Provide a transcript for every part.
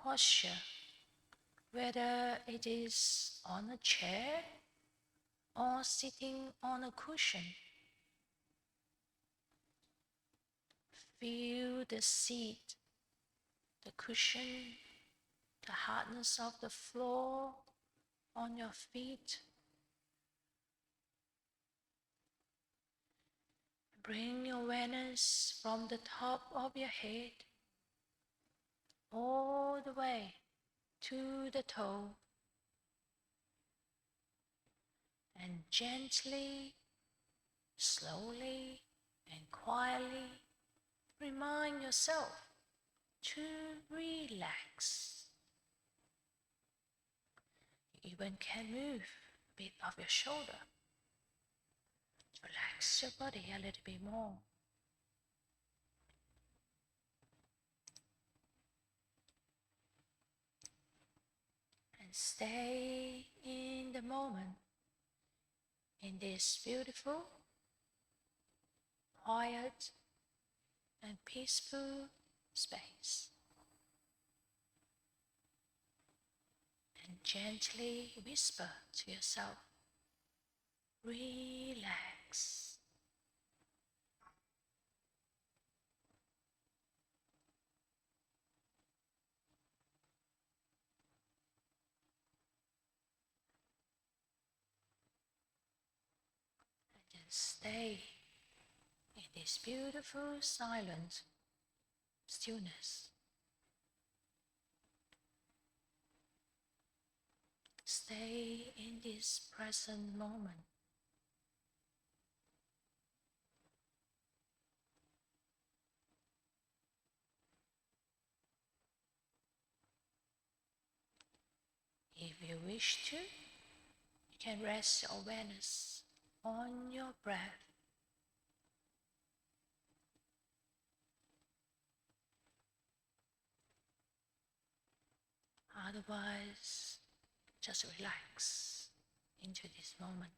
posture, whether it is on a chair or sitting on a cushion. Feel the seat, the cushion, the hardness of the floor on your feet. Bring your awareness from the top of your head all the way to the toe, and gently, slowly and quietly remind yourself to relax. You even can move a bit of your shoulder. Relax your body a little bit more. And stay in the moment, in this beautiful, quiet and peaceful space. And gently whisper to yourself, relax. And stay in this beautiful silent stillness. Stay in this present moment. If you wish to, you can rest your awareness on your breath. Otherwise, just relax into this moment.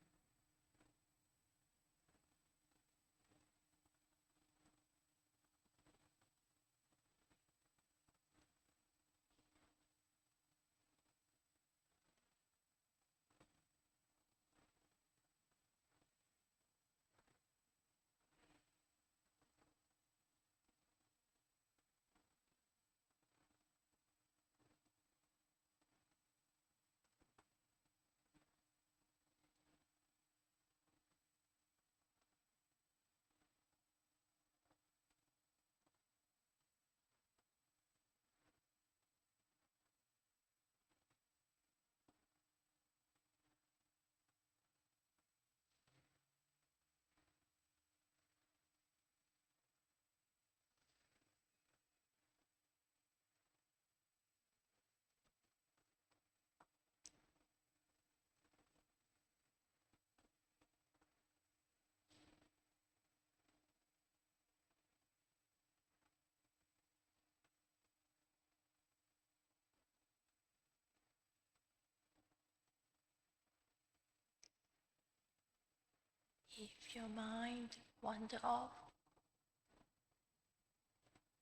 If your mind wanders off,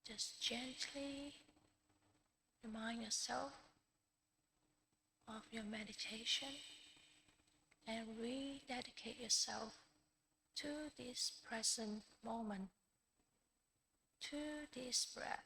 just gently remind yourself of your meditation and rededicate yourself to this present moment, to this breath.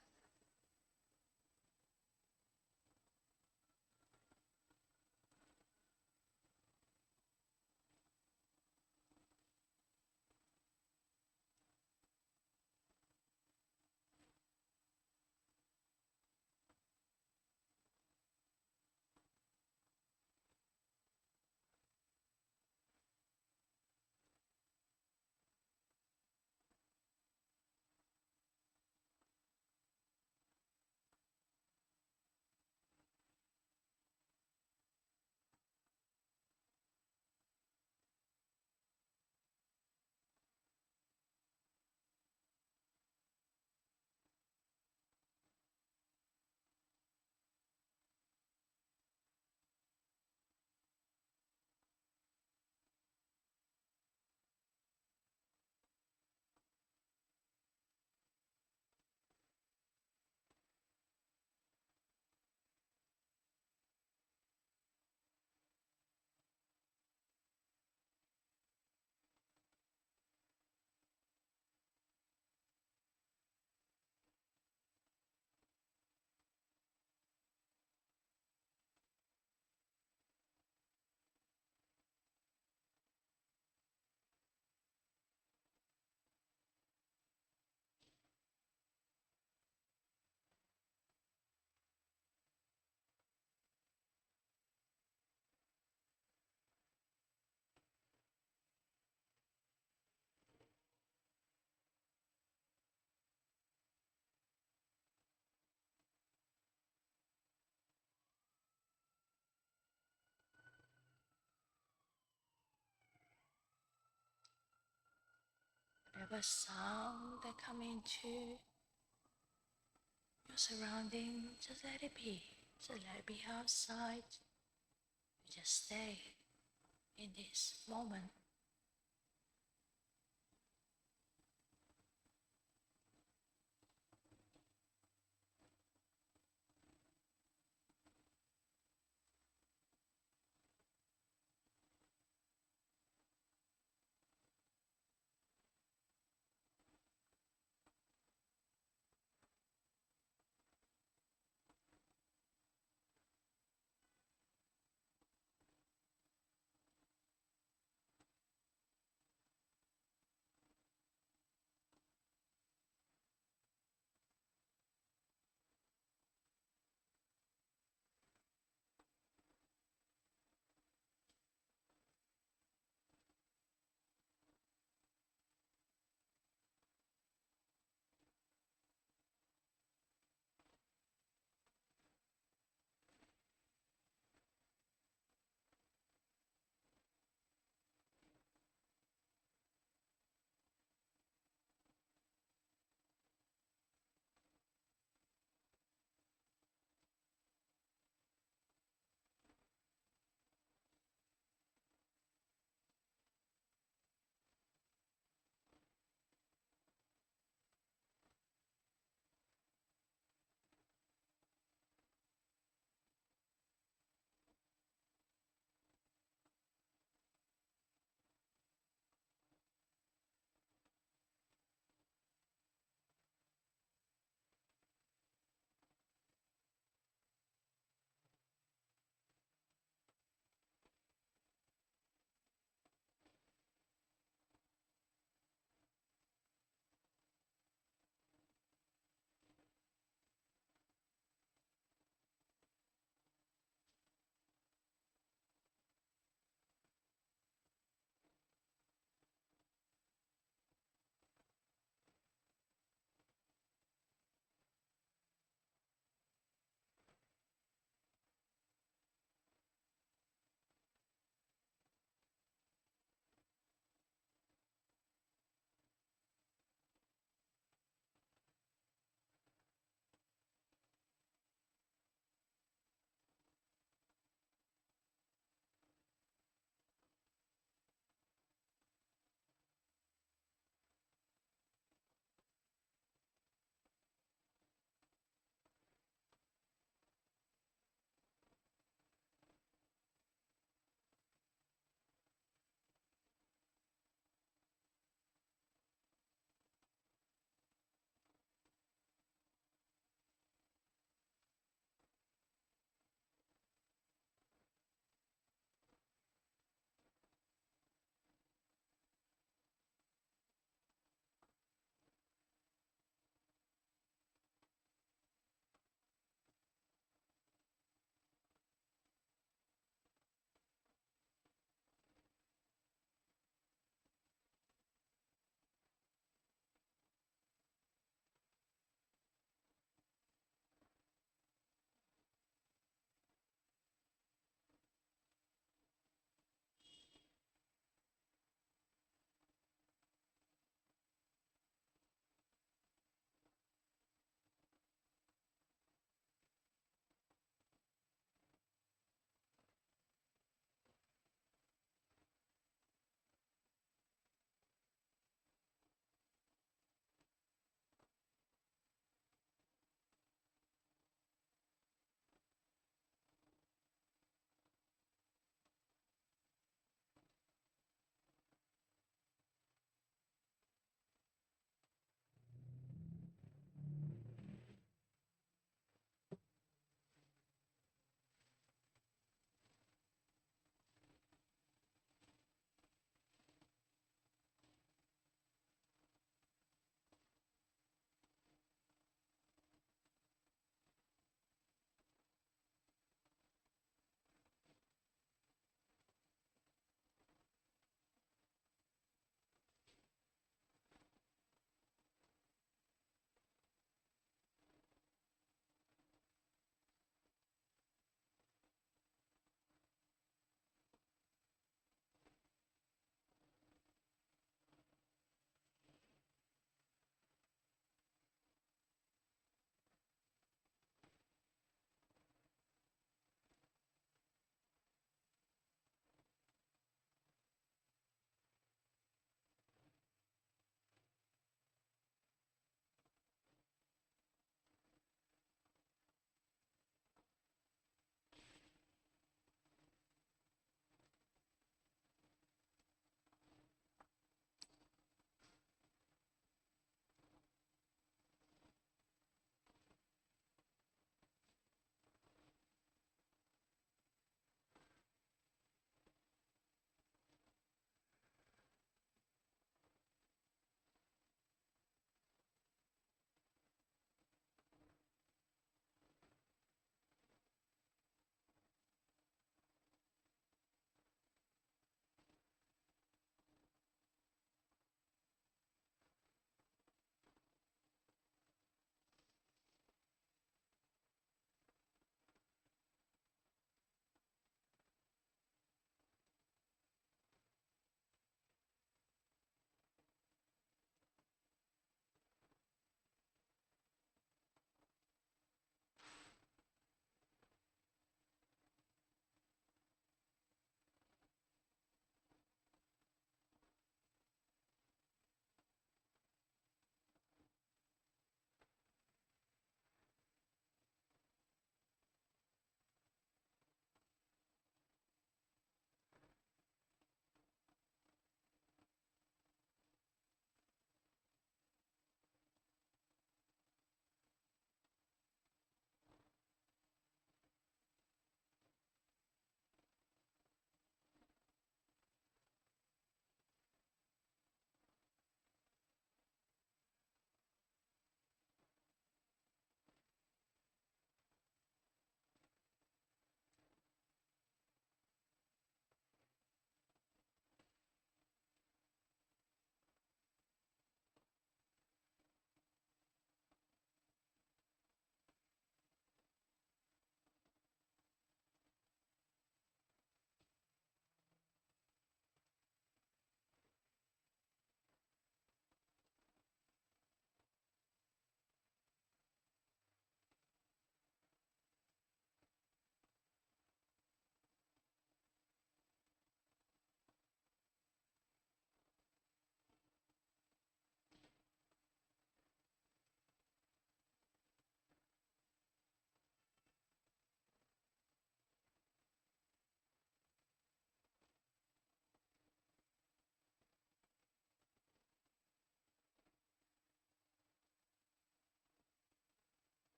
whatever sound that come into your surrounding, just let it be. Just let it be outside. You just stay in this moment.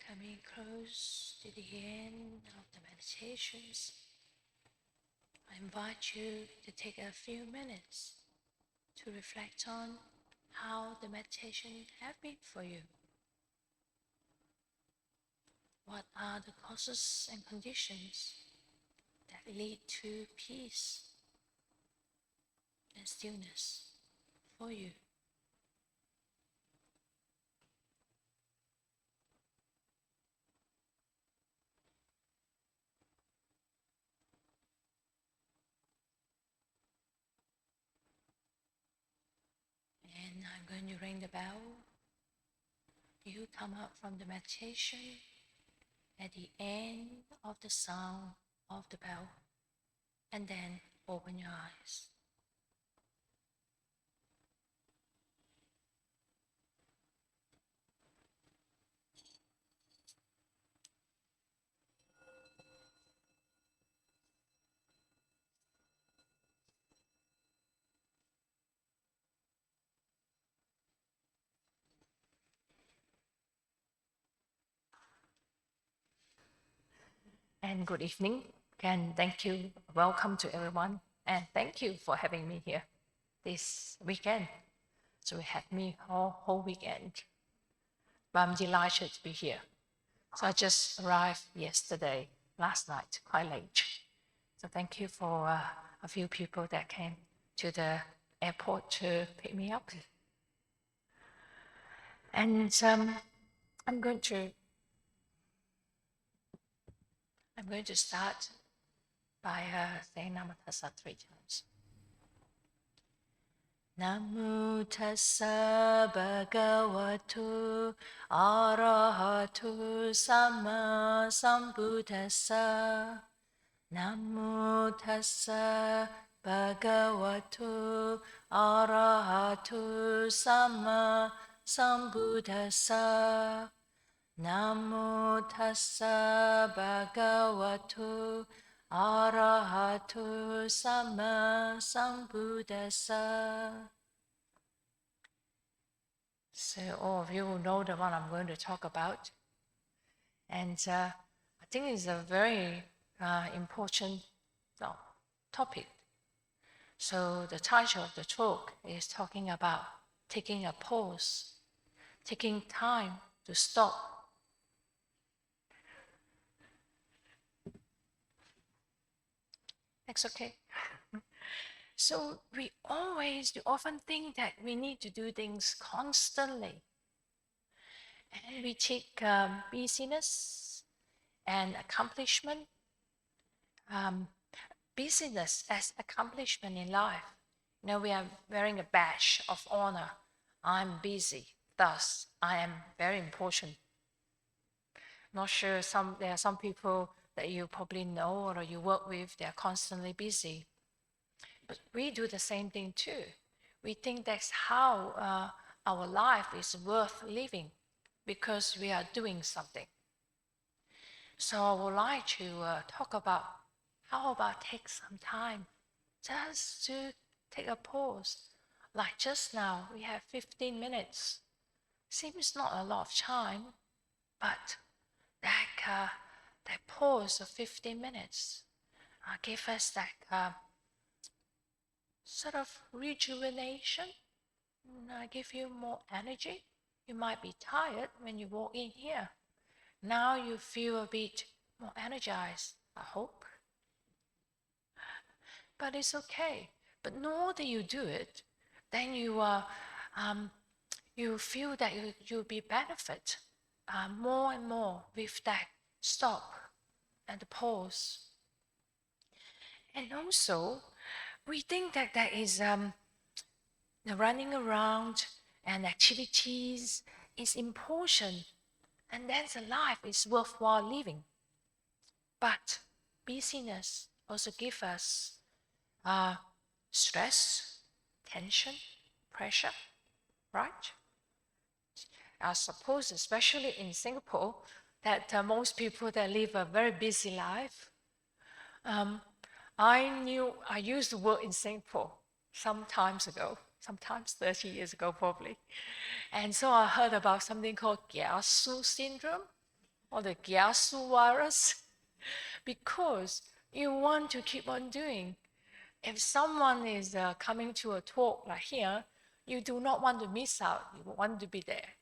Coming close to the end of the meditations, I invite you to take a few minutes to reflect on how the meditation have been for you. What are the causes and conditions that lead to peace and stillness for you? And I'm going to ring the bell. You come up from the meditation at the end of the sound of the bell, and then open your eyes. And good evening, and thank you. Welcome to everyone, and thank you for having me here this weekend. So we had me whole weekend, but I'm delighted to be here. So I just arrived last night, quite late. So thank you for a few people that came to the airport to pick me up. And I'm going to start by saying Namo Tassa 3 times. Namo Tassa Bhagavato Arahato Sama Sambuddhassa. Namo Tassa Bhagavato Arahato Sama Sambuddhassa. Namo Tassa Bhagavato Arahato Sama Sambuddhassa. So all of you will know the one I'm going to talk about. And I think it's a very important topic. So the title of the talk is talking about taking a pause, taking time to stop. That's okay. So we often think that we need to do things constantly. And we take busyness and accomplishment, busyness as accomplishment in life. You know, we are wearing a badge of honor. I'm busy, thus I am very important. Not sure, there are some people that you probably know or you work with, they are constantly busy. But we do the same thing too. We think that's how our life is worth living, because we are doing something. So I would like to talk about how about take some time just to take a pause. Like just now, we have 15 minutes. Seems not a lot of time, but that pause of 15 minutes give us that sort of rejuvenation, give you more energy. You might be tired when you walk in here. Now you feel a bit more energized, I hope. But it's okay. But the more that you do it, then you feel that you'll be benefit more and more with that stop and the pause. And also, we think that that is the running around and activities is important, and then the life is worthwhile living. But busyness also gives us stress, tension, pressure, right? I suppose, especially in Singapore, that most people that live a very busy life. I used to work in Singapore sometimes 30 years ago probably. And so I heard about something called 𝐾𝐲𝐲𝐚 syndrome. or the 𝐀𝐲𝐲𝐸 virus, because you want to keep on doing. If someone is coming to a talk like here, you do not want to miss out. You want to be there.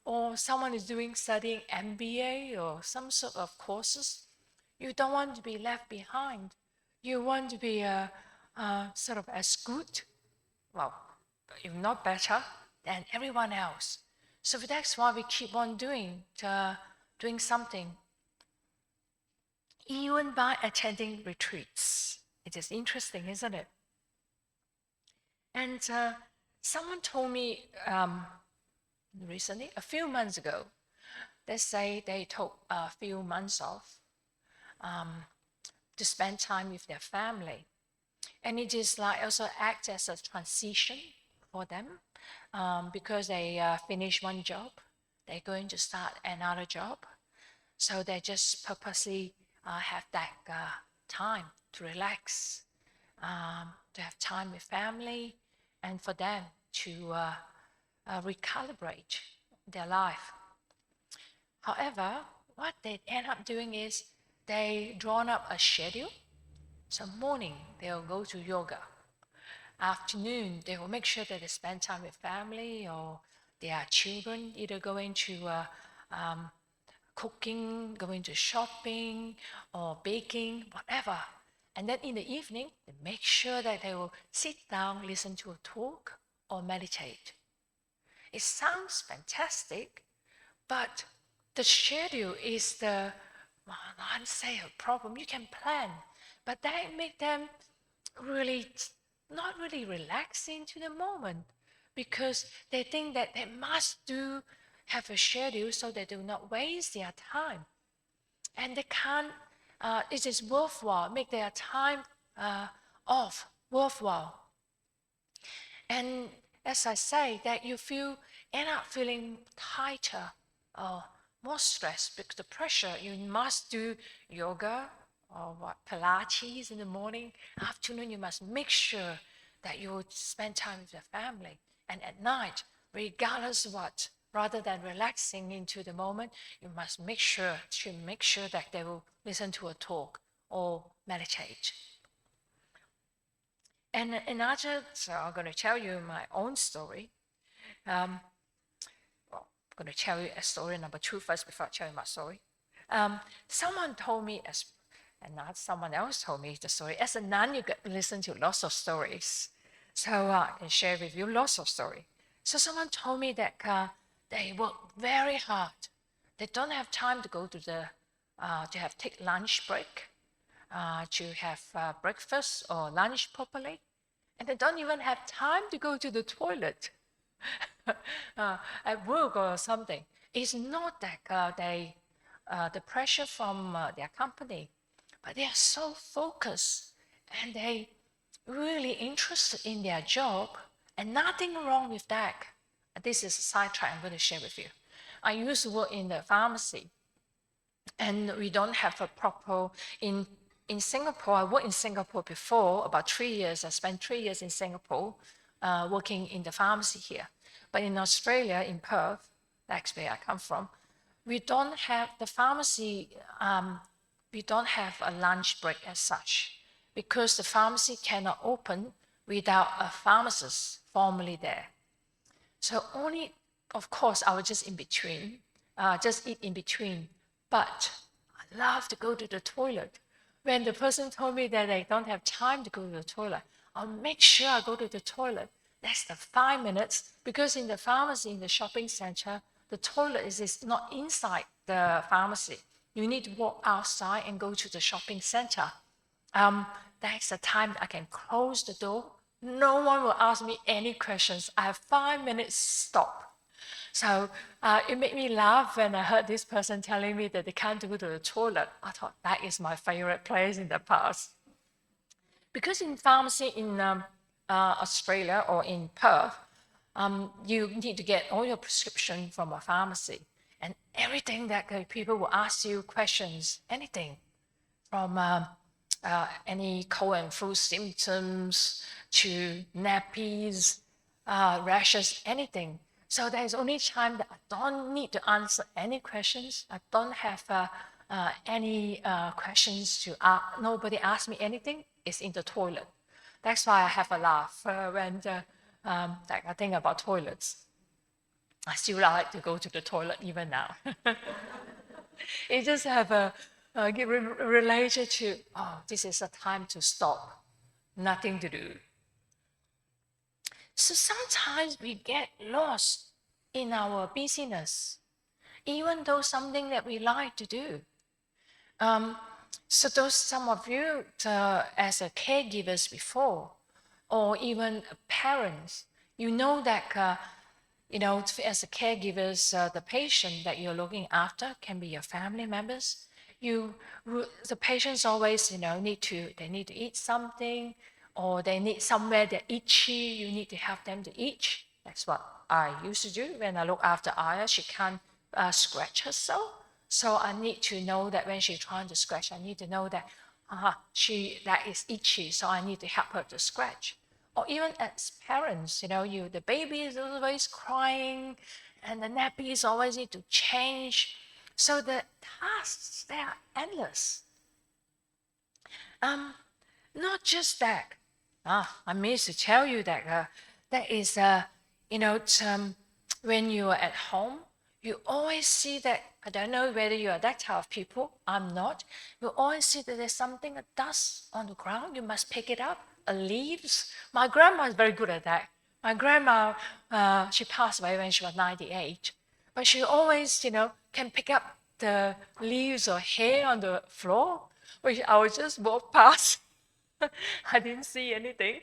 Or someone is studying MBA or some sort of courses, you don't want to be left behind. You want to be sort of as good, well, if not better, than everyone else. So that's why we keep on doing something. Even by attending retreats. It is interesting, isn't it? And someone told me recently, a few months ago, they say they took a few months off to spend time with their family. And it is like also act as a transition for them because they finish one job, they're going to start another job. So they just purposely have that time to relax, to have time with family, and for them to recalibrate their life. However, what they end up doing is they drawn up a schedule. So morning, they'll go to yoga. Afternoon, they will make sure that they spend time with family or their children, either going to cooking, going to shopping, or baking, whatever. And then in the evening, they make sure that they will sit down, listen to a talk, or meditate. It sounds fantastic, but the schedule is I'd say a problem. You can plan, but that make them really not really relax into the moment, because they think that they must have a schedule so they do not waste their time. And they can't, it is worthwhile, make their time off worthwhile. And as I say, that you end up feeling tighter or more stressed because the pressure, you must do yoga or Pilates in the morning. Afternoon, you must make sure that you spend time with your family. And at night, regardless of what, rather than relaxing into the moment, you must make sure that they will listen to a talk or meditate. And so I'm going to tell you my own story. I'm going to tell you a story number 2 first before I tell you my story. Someone told me, and not someone else told me the story. As a nun, you get to listen to lots of stories. So I can share with you lots of stories. So someone told me that they work very hard. They don't have time to go to take lunch break, to have breakfast or lunch properly. And they don't even have time to go to the toilet at work or something. It's not that the pressure from their company, but they are so focused and they really interested in their job, and nothing wrong with that. This is a sidetrack I'm going to share with you. I used to work in the pharmacy, and we don't have a proper, in Singapore, I worked in Singapore before, about 3 years. I spent 3 years in Singapore working in the pharmacy here. But in Australia, in Perth, that's where I come from, we don't have the pharmacy, we don't have a lunch break as such, because the pharmacy cannot open without a pharmacist formally there. So only, of course, I was just in between, just eat in between. But I love to go to the toilet. When the person told me that they don't have time to go to the toilet, I'll make sure I go to the toilet. That's the 5 minutes, because in the pharmacy, in the shopping center, the toilet is not inside the pharmacy. You need to walk outside and go to the shopping center. That's the time I can close the door. No one will ask me any questions. I have 5 minutes stop. So it made me laugh when I heard this person telling me that they can't go to the toilet. I thought that is my favorite place in the past. Because in pharmacy in Australia or in Perth, you need to get all your prescription from a pharmacy. And everything that people will ask you questions, anything from any cold and flu symptoms to nappies, rashes, anything. So there's only time that I don't need to answer any questions. I don't have any questions to ask. Nobody asks me anything. It's in the toilet. That's why I have a laugh when I think about toilets. I still like to go to the toilet even now. It just have a relation to, oh, this is a time to stop, nothing to do. So sometimes we get lost in our busyness, even though something that we like to do. So those some of you as a caregivers before, or even parents, you know that as a caregivers, the patient that you're looking after can be your family members. The patients always need to eat something, or they need somewhere they're itchy. You need to help them to itch. That's what I used to do when I look after Ayya. She can't scratch herself. So I need to know that when she's trying to scratch, I need to know that that is itchy, so I need to help her to scratch. Or even as parents, the baby is always crying, and the nappies always need to change. So the tasks, they are endless. Not just that. I missed to tell you that that is, when you are at home, you always see that. I don't know whether you are that type of people. I'm not. You always see that there's something, a dust on the ground. You must pick it up. Leaves. My grandma is very good at that. My grandma, she passed away when she was 98, but she always, can pick up the leaves or hair on the floor, which I would just walk past. I didn't see anything.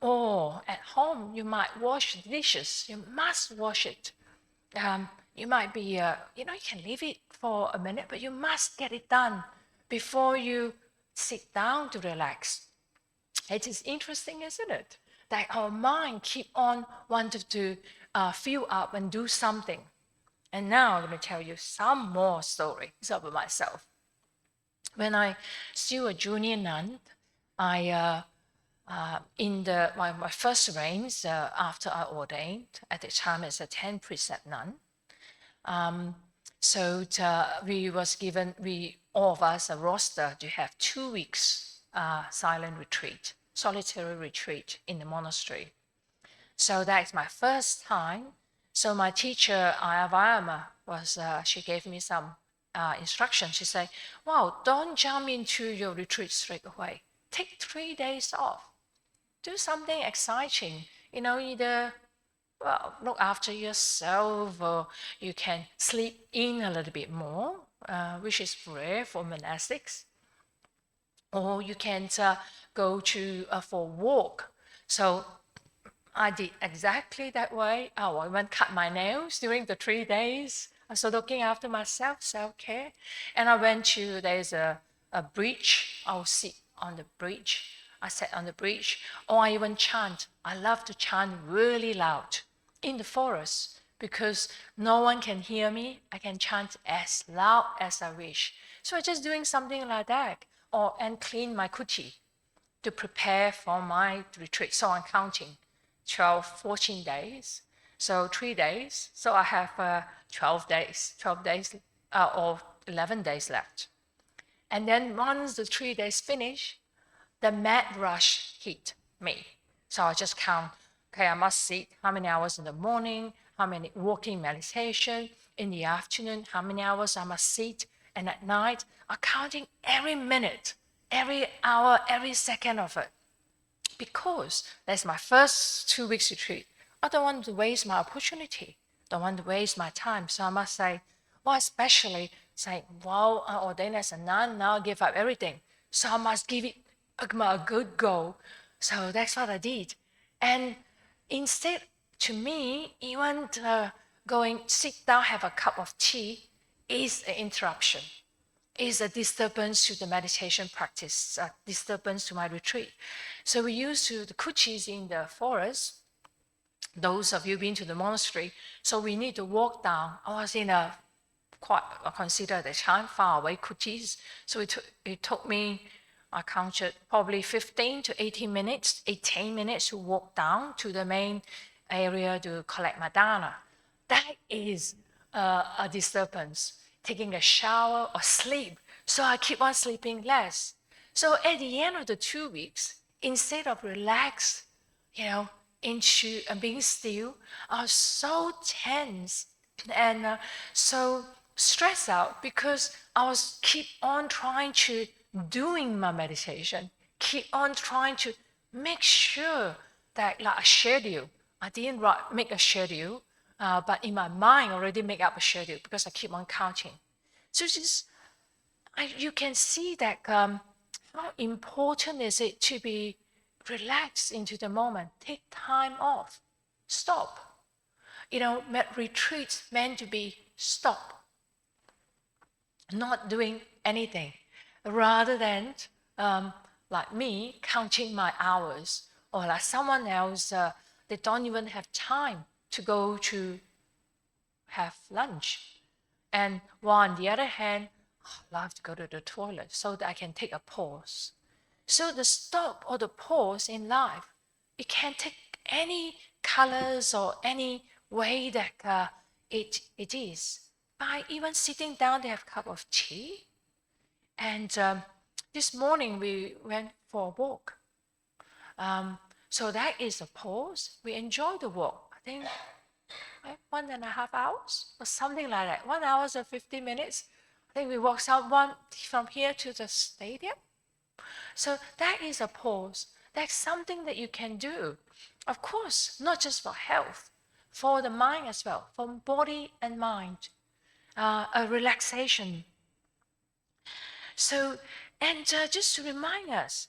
Or at home, you might wash dishes. You must wash it. You might be, you can leave it for a minute, but you must get it done before you sit down to relax. It is interesting, isn't it? That our mind keep on wanting to fill up and do something. And now I'm going to tell you some more stories about myself. When I still a junior nun, I in my first reigns after I ordained, at the time as a 10 precept nun. So all of us, a roster to have 2 weeks silent retreat, solitary retreat in the monastery. So that's my first time. So my teacher, Ayya Vayama, she gave me some instruction. She said, wow, don't jump into your retreat straight away. Take 3 days off. Do something exciting. Either look after yourself, or you can sleep in a little bit more, which is rare for monastics. Or you can go for a walk. So I did exactly that way. I went cut my nails during the 3 days. So looking after myself, self-care. And I went there's a bridge. I'll sit on the bridge. I sat on the bridge. Or I even chant. I love to chant really loud in the forest, because no one can hear me. I can chant as loud as I wish. So I'm just doing something like that. And clean my kuti to prepare for my retreat. So I'm counting 12, 14 days. So 3 days. So I have 12 days or 11 days left. And then once the 3 days finish, the mad rush hit me. So I just count, okay, I must sit how many hours in the morning, how many walking meditation, in the afternoon, how many hours I must sit, and at night, I'm counting every minute, every hour, every second of it. Because that's my first 2 weeks retreat. I don't want to waste my opportunity, don't want to waste my time. So I must say, especially say, wow, I ordained as a nun, now I give up everything. So I must give it a good go. So that's what I did. And instead, to me, even going sit down, have a cup of tea is an interruption, is a disturbance to the meditation practice, a disturbance to my retreat. So we used to the kuchis in the forest. Those of you been to the monastery, so we need to walk down. I was in a quite considered a time far away kuchis. So it took me, I counted probably 15 to 18 minutes to walk down to the main area to collect my dana. That is a disturbance. Taking a shower or sleep. So I keep on sleeping less. So at the end of the 2 weeks, instead of relax, into being still, I was so tense and so stressed out because I was keep on trying to doing my meditation, keep on trying to make sure that like a schedule. I didn't make a schedule, but in my mind already make up a schedule because I keep on counting. So you can see that how important is it to be relaxed into the moment, take time off, stop. Retreats meant to be stop, not doing anything, rather than like me counting my hours, or like someone else, they don't even have time to go to have lunch. And while on the other hand, I love to go to the toilet so that I can take a pause. So the stop or the pause in life, it can take any colors or any way that it is. By even sitting down to have a cup of tea. And this morning we went for a walk. So that is a pause. We enjoy the walk. I think 1.5 hours or something like that. 1 hour and 50 minutes. I think we walked from here to the stadium. So that is a pause. That's something that you can do. Of course, not just for health, for the mind as well, for body and mind. A relaxation. So, and just to remind us,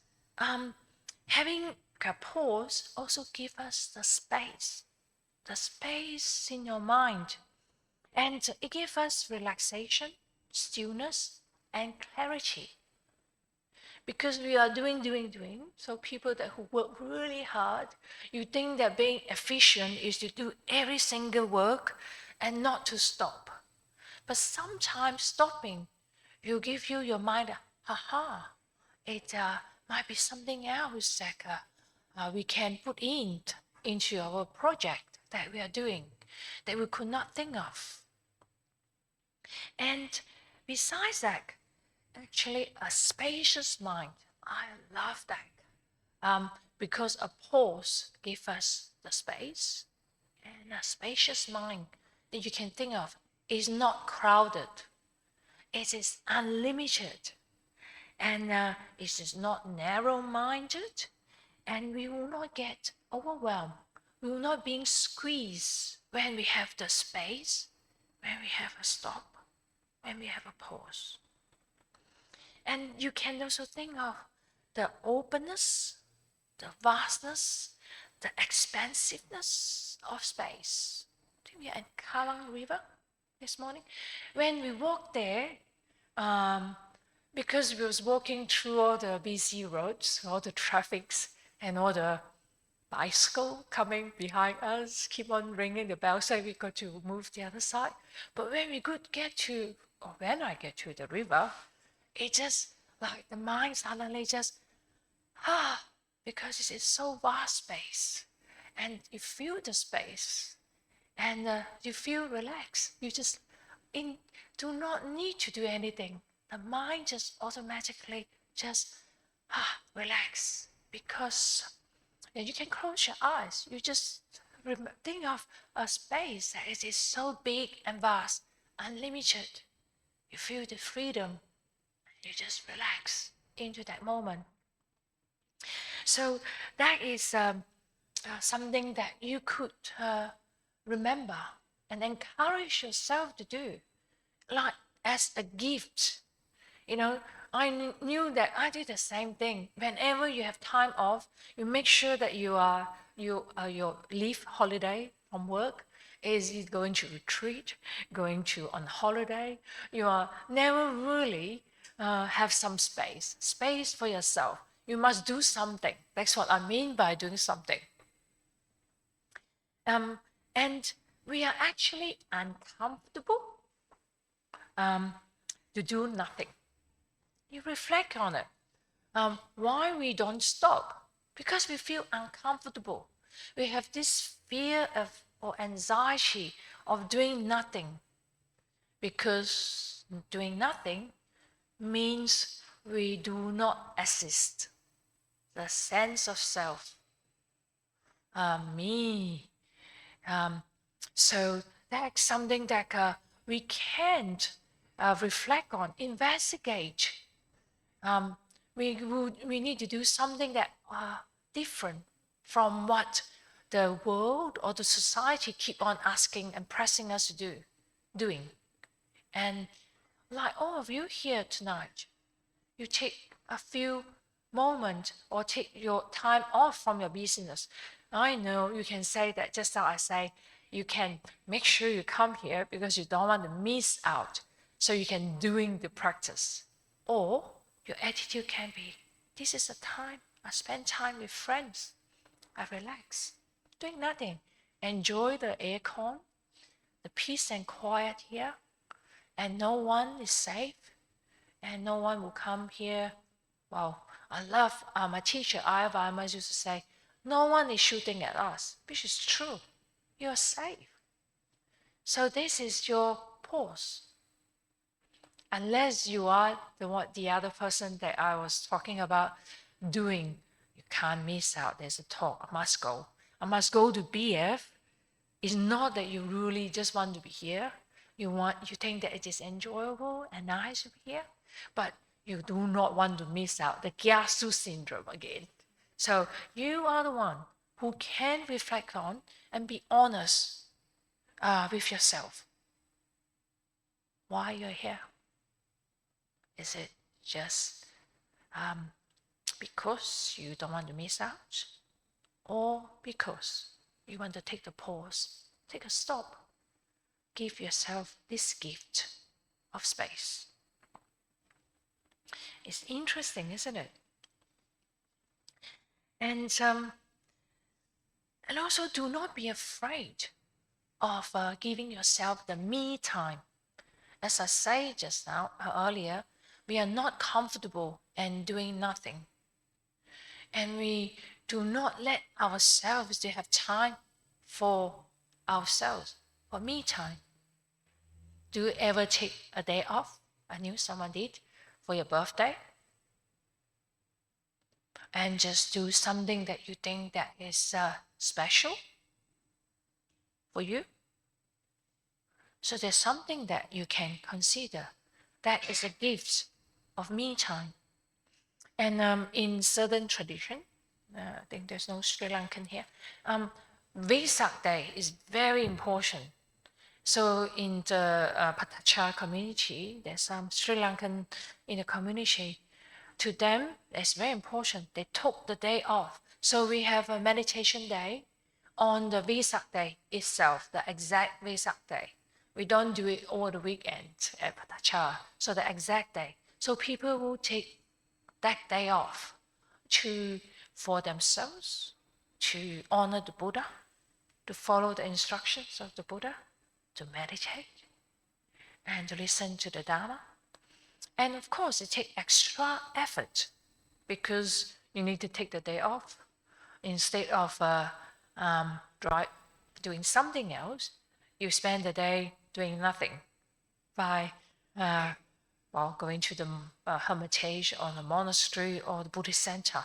having a pause also gives us the space in your mind. And it gives us relaxation, stillness, and clarity. Because we are doing. So people who work really hard, you think that being efficient is to do every single work and not to stop. But sometimes stopping will give you your mind, it might be something else that we can put into our project that we are doing, that we could not think of. And besides that, actually a spacious mind, I love that. Because a pause gives us the space, and a spacious mind that you can think of is not crowded. It is unlimited, and it is not narrow-minded, and we will not get overwhelmed. We will not be squeezed when we have the space, when we have a stop, when we have a pause. And you can also think of the openness, the vastness, the expansiveness of space. I think we are in Kallang River this morning. When we walked there, because we was walking through all the busy roads, all the traffics, and all the bicycle coming behind us, keep on ringing the bell, so we got to move the other side. But when I get to the river, it just like the mind suddenly just because it is so vast space, and you feel the space, and you feel relaxed. You just do not need to do anything. The mind just automatically just relax, because then you can close your eyes. You just think of a space that is so big and vast, unlimited. You feel the freedom. You just relax into that moment. So that is something that you could remember and encourage yourself to do, like as a gift. I knew that I did the same thing. Whenever you have time off, you make sure that your leave holiday from work is going to retreat, going to on holiday. You are never really have some space for yourself. You must do something. That's what I mean by doing something. And we are actually uncomfortable to do nothing. You reflect on it. Why we don't stop? Because we feel uncomfortable. We have this fear of or anxiety of doing nothing, because doing nothing means we do not exist. The sense of self, me. So that's something that we can't reflect on, investigate. We need to do something that different from what the world or the society keep on asking and pressing us to doing. And like all of you here tonight, you take a few moments or take your time off from your business. I know you can say that, just how I say, you can make sure you come here because you don't want to miss out, so you can doing the practice. Or your attitude can be, this is a time I spend time with friends, I relax, doing nothing, enjoy the aircon, the peace and quiet here, and no one is safe, and no one will come here. Well, I love my teacher, Ayya Vayama, used to say, no one is shooting at us, which is true. You're safe. So this is your pause. Unless you are the other person that I was talking about doing, you can't miss out. There's a talk, I must go. I must go to BF. It's not that you really just want to be here. You think that it is enjoyable and nice to be here, but you do not want to miss out the 𝐾𝐲𝐲𝐚 syndrome again. So you are the one who can reflect on and be honest with yourself. Why you're here? Is it just because you don't want to miss out? Or because you want to take the pause, take a stop, give yourself this gift of space? It's interesting, isn't it? And also, do not be afraid of giving yourself the me time. As I said just now, earlier, we are not comfortable in doing nothing. And we do not let ourselves to have time for ourselves, for me time. Do you ever take a day off? I knew someone did, for your birthday. And just do something that you think that is special for you. So there's something that you can consider. That is a gift of me time. And in certain tradition, I think there's no Sri Lankan here, Vesak Day is very important. So in the Patacara community, there's some Sri Lankan in the community. To them, it's very important. They took the day off. So we have a meditation day on the Vesak Day itself, the exact Vesak Day. We don't do it over the weekend at Patacara. So the exact day. So people will take that day off for themselves, to honor the Buddha, to follow the instructions of the Buddha, to meditate, and to listen to the Dharma. And of course, it takes extra effort because you need to take the day off. Instead of doing something else, you spend the day doing nothing by going to the Hermitage or the monastery or the Buddhist center.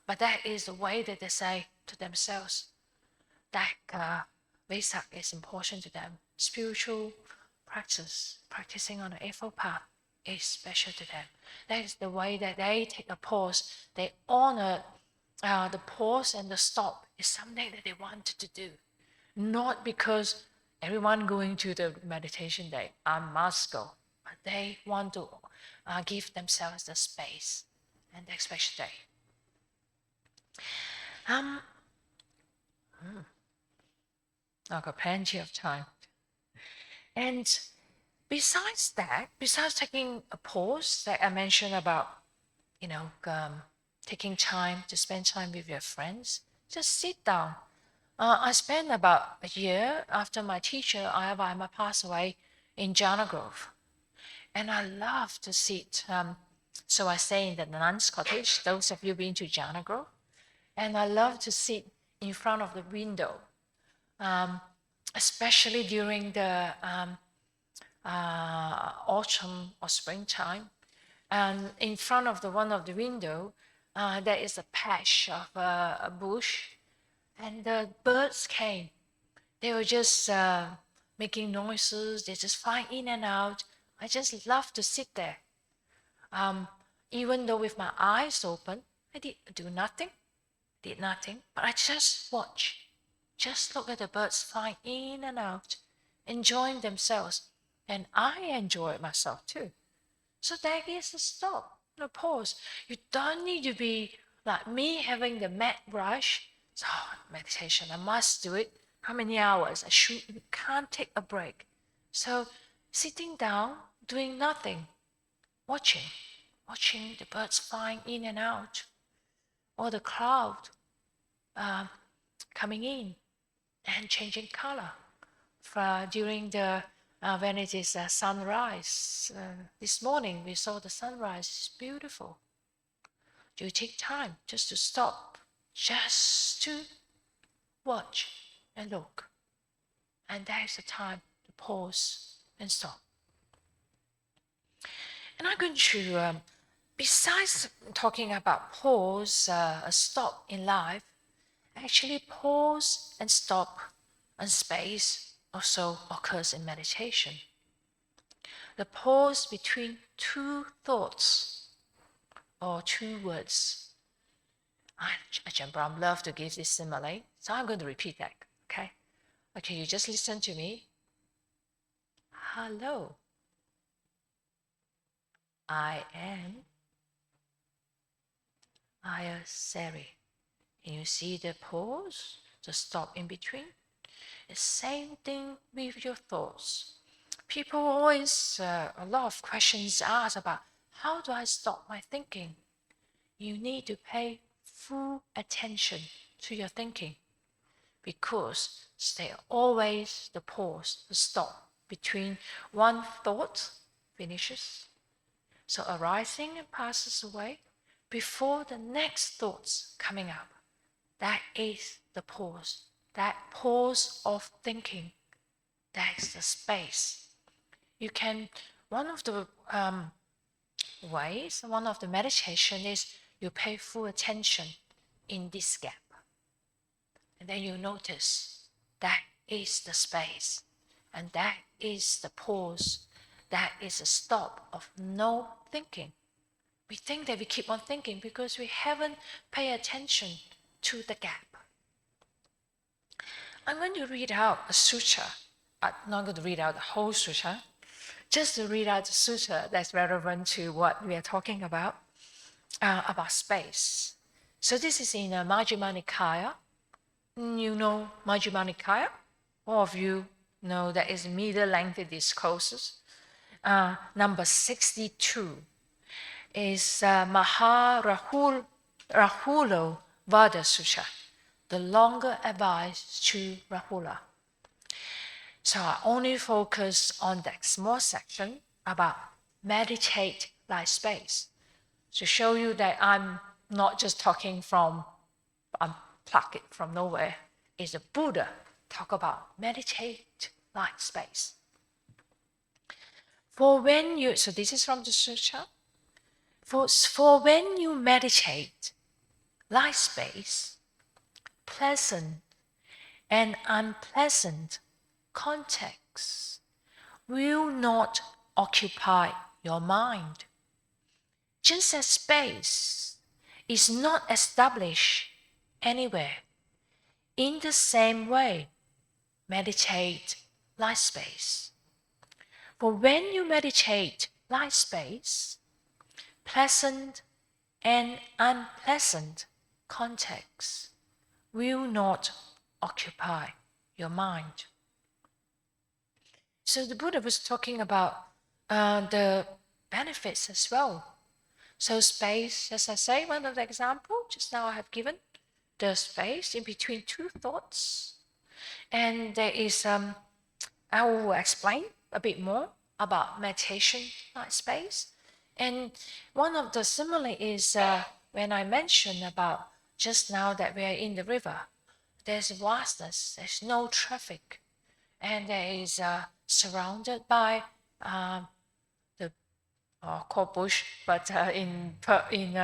But that is the way that they say to themselves that Vesak is important to them. Spiritual practice, practicing on the Eightfold Path, is special to them. That is the way that they take a pause. They honor the pause and the stop is something that they wanted to do. Not because everyone going to the meditation day, I must go. But they want to give themselves the space and the special day. I've got plenty of time. And besides that, besides taking a pause that I mentioned about, taking time to spend time with your friends, just sit down. I spent about a year after my teacher, Ayya Vayama, passed away in Jhana Grove. And I love to sit. So I stay in the nun's cottage, those of you been to Jhana Grove. And I love to sit in front of the window, especially during the autumn or springtime. And in front of one of the window, there is a patch of a bush, and the birds came. They were just making noises. They just flying in and out. I just love to sit there. Even though with my eyes open, I did nothing, but I just watch. Just look at the birds flying in and out, enjoying themselves. And I enjoy myself too. So that is a stop, a pause. You don't need to be like me having the mad rush. So, meditation, I must do it. How many hours? You can't take a break. So sitting down, doing nothing, watching the birds flying in and out, or the cloud coming in and changing color. During when it is sunrise, this morning we saw the sunrise. It's beautiful. Do you take time just to stop, just to watch and look? And that is the time to pause and stop. And I'm going to, besides talking about pause, a stop in life, actually pause and stop and space also occurs in meditation. The pause between two thoughts or two words. Ajahn Brahm loves to give this simile, so I'm going to repeat that, okay? Okay, you just listen to me. Hello. I am Ayya Seri. And you see the pause, the stop in between? The same thing with your thoughts. People always, a lot of questions asked about, how do I stop my thinking? You need to pay full attention to your thinking, because there's always the pause, the stop between one thought finishes, so arising and passes away, before the next thoughts coming up. That is the pause. That pause of thinking, that is the space. You can, one of the ways, one of the meditation is you pay full attention in this gap. And then you notice that is the space. And that is the pause. That is a stop of no thinking. We think that we keep on thinking because we haven't paid attention to the gap. I'm going to read out a sutra. I'm not going to read out the whole sutra, just to read out the sutra that's relevant to what we are talking about space. So this is in Majjhima Nikaya. You know Majjhima Nikaya? All of you know that is middle-length discourses. Number 62 is Rahulo Vada Sutra, the longer advice to Rahula. So I only focus on that small section about meditate like space, to show you that I'm not just talking I'm plucked it from nowhere. It's a Buddha talk about meditate like space. So this is from the sutra. For when you meditate like space, pleasant and unpleasant contexts will not occupy your mind. Just as space is not established anywhere, in the same way, meditate like space. For when you meditate like space, pleasant and unpleasant contexts will not occupy your mind. So the Buddha was talking about the benefits as well. So space, as I say, one of the examples just now I have given, the space in between two thoughts. And there is, I will explain a bit more about meditation like space. And one of the simile is when I mentioned about just now that we are in the river. there's vastness, there's no traffic, and there is surrounded by the called bush, but in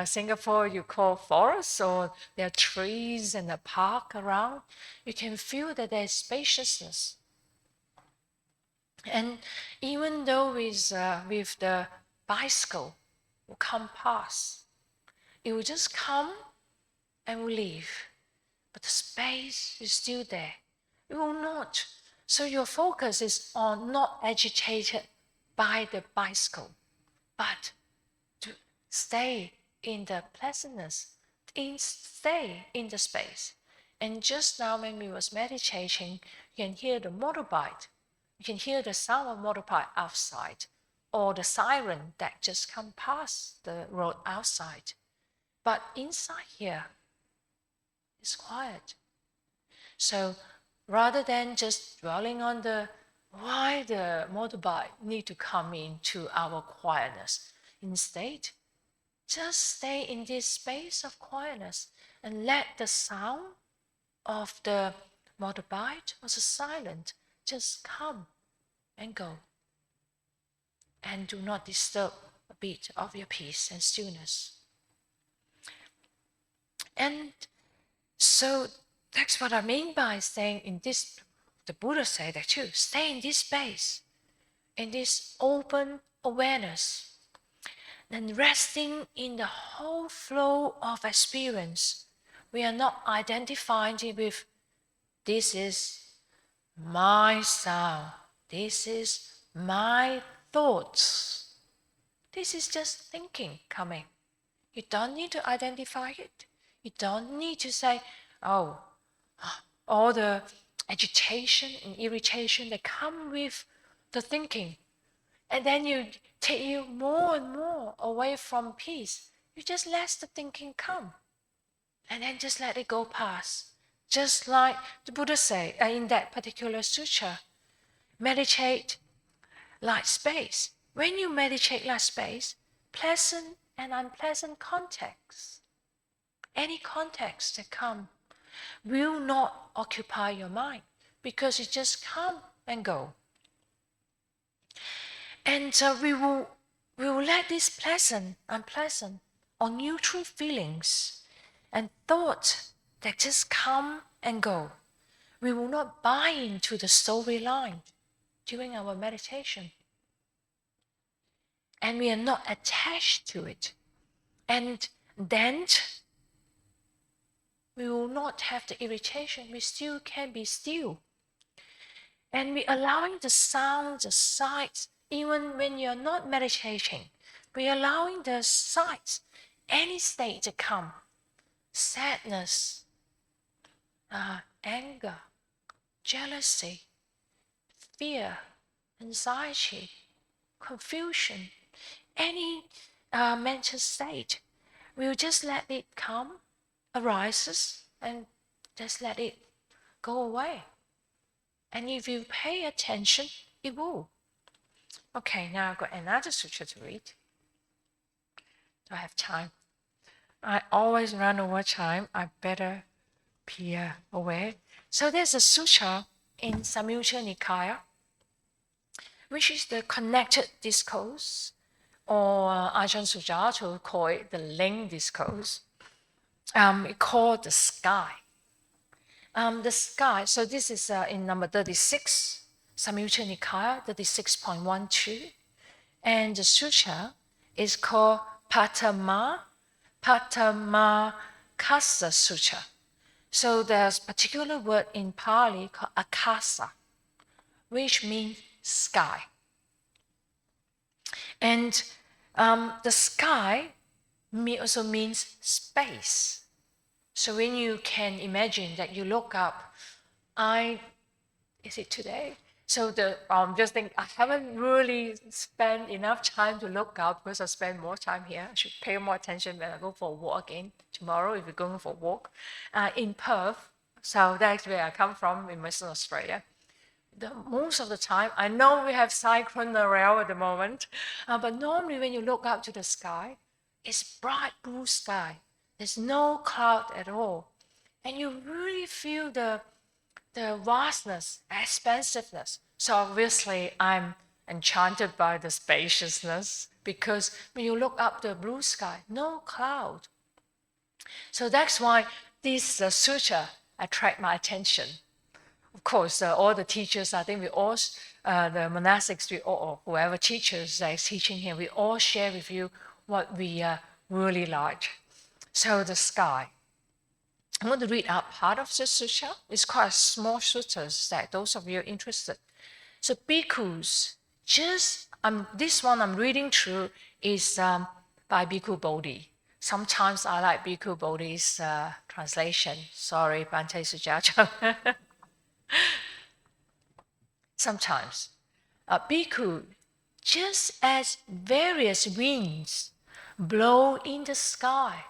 Singapore you call forest, or there are trees and a park around. You can feel that there's spaciousness. And even though with the bicycle will come past, it will just come and will leave. But the space is still there. It will not. So your focus is on not agitated by the bicycle, but to stay in the pleasantness, stay in the space. And just now when we was meditating, you can hear the motorbike. You can hear the sound of motorbike outside, or the siren that just come past the road outside. But inside here, it's quiet. So rather than just dwelling on why the motorbike need to come into our quietness, instead, just stay in this space of quietness and let the sound of the motorbike or the silence just come and go. And do not disturb a bit of your peace and stillness. And so that's what I mean by staying in this. The Buddha said that too. Stay in this space, in this open awareness, then resting in the whole flow of experience. We are not identifying with this is my sound, this is my thoughts. This is just thinking coming. You don't need to identify it. You don't need to say, oh, all the agitation and irritation that come with the thinking. And then you take you more and more away from peace. You just let the thinking come. And then just let it go past. Just like the Buddha said in that particular sutra, meditate like space. When you meditate like space, pleasant and unpleasant contexts, any context that come, will not occupy your mind, because it just come and go. And we will let these pleasant, unpleasant, or neutral feelings and thoughts that just come and go. We will not buy into the storyline during our meditation. And we are not attached to it. And then we will not have the irritation. We still can be still. And we allowing the sounds, the sights, even when you're not meditating, we're allowing the sights, any state to come. Sadness, anger, jealousy, fear, anxiety, confusion, any mental state. We'll just let it come, arises, and just let it go away. And if you pay attention, it will. Okay, now I've got another sutra to read. Do I have time? I always run over time. I better be aware. So there's a sutra in Samyutta Nikaya, which is the connected discourse, or Ajahn Sujato call it the linked discourse. It's called the sky. The sky, so this is in number 36, Samyutta Nikaya, 36.12. And the sutra is called Patamakasa Sutra. So there's a particular word in Pali called akasa, which means sky. And the sky also means space. So when you can imagine that you look up, is it today? So just think, I haven't really spent enough time to look up because I spend more time here. I should pay more attention when I go for a walk again tomorrow if we're going for a walk in Perth. So that's where I come from in Western Australia. Most of the time, I know we have cyclone around at the moment, but normally when you look up to the sky, it's bright blue sky. There's no cloud at all. And you really feel the vastness, expansiveness. So obviously I'm enchanted by the spaciousness, because when you look up the blue sky, no cloud. So that's why this sutra attract my attention. Of course, all the teachers, I think we all, the monastics, we all, or whoever teaches that is teaching here, we all share with you what we really like. So the sky. I'm going to read out part of the sutra. It's quite a small sutras that those of you are interested. So bhikkhus, this one I'm reading through is by Bhikkhu Bodhi. Sometimes I like Bhikkhu Bodhi's translation. Sorry, Bhante Sujato. Sometimes. Bhikkhu, just as various winds blow in the sky,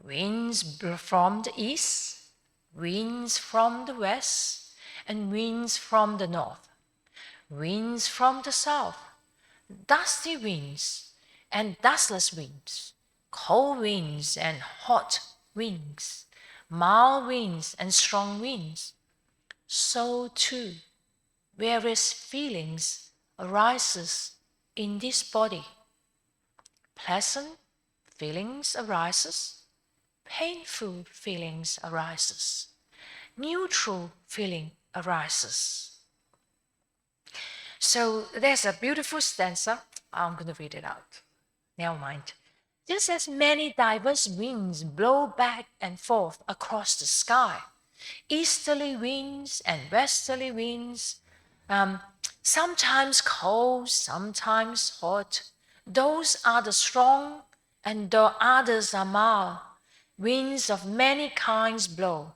winds from the east, winds from the west, and winds from the north, winds from the south, dusty winds and dustless winds, cold winds and hot winds, mild winds and strong winds. So too, various feelings arises in this body. Pleasant feelings arises, painful feelings arises, neutral feeling arises. So there's a beautiful stanza. I'm going to read it out. Never mind. Just as many diverse winds blow back and forth across the sky, easterly winds and westerly winds, sometimes cold, sometimes hot, those are the strong and the others are mild. Winds of many kinds blow.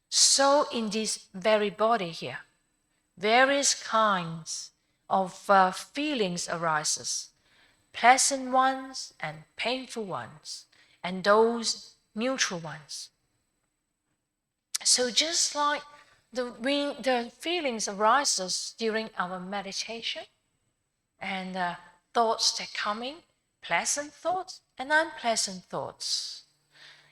So in this very body here, various kinds of feelings arises, pleasant ones and painful ones, and those neutral ones. So just like the feelings arises during our meditation, and thoughts that come in, pleasant thoughts and unpleasant thoughts,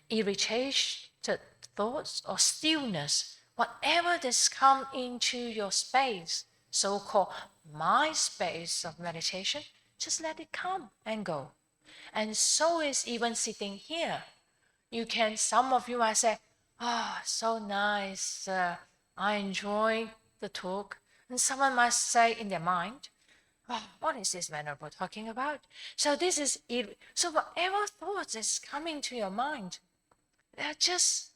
irritated thoughts or stillness, whatever that's come into your space, so-called mind space of meditation, just let it come and go. And so is even sitting here. You can, some of you might say, so nice, I enjoy the talk. And someone might say in their mind, what is this Venerable talking about? So this is it. So whatever thoughts is coming to your mind, they're just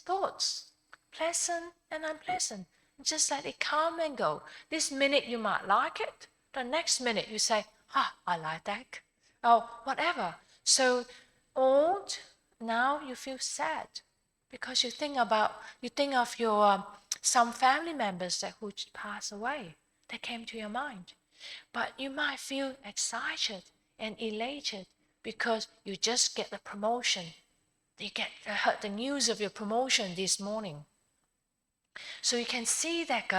thoughts, pleasant and unpleasant. Just let it come and go. This minute you might like it. The next minute you say, I like that. Or whatever. So old, now you feel sad because you think of your some family members that who passed away. They came to your mind. But you might feel excited and elated because you just get the promotion. You heard the news of your promotion this morning. So you can see that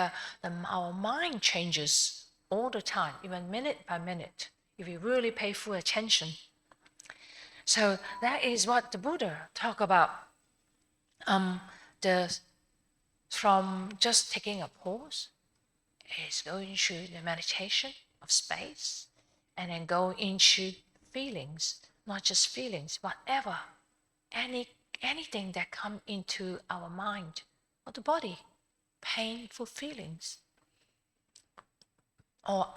our mind changes all the time, even minute by minute, if you really pay full attention. So that is what the Buddha talked about. From just taking a pause, is going through the meditation of space, and then go into feelings, not just feelings, whatever, anything that come into our mind or the body, painful feelings, or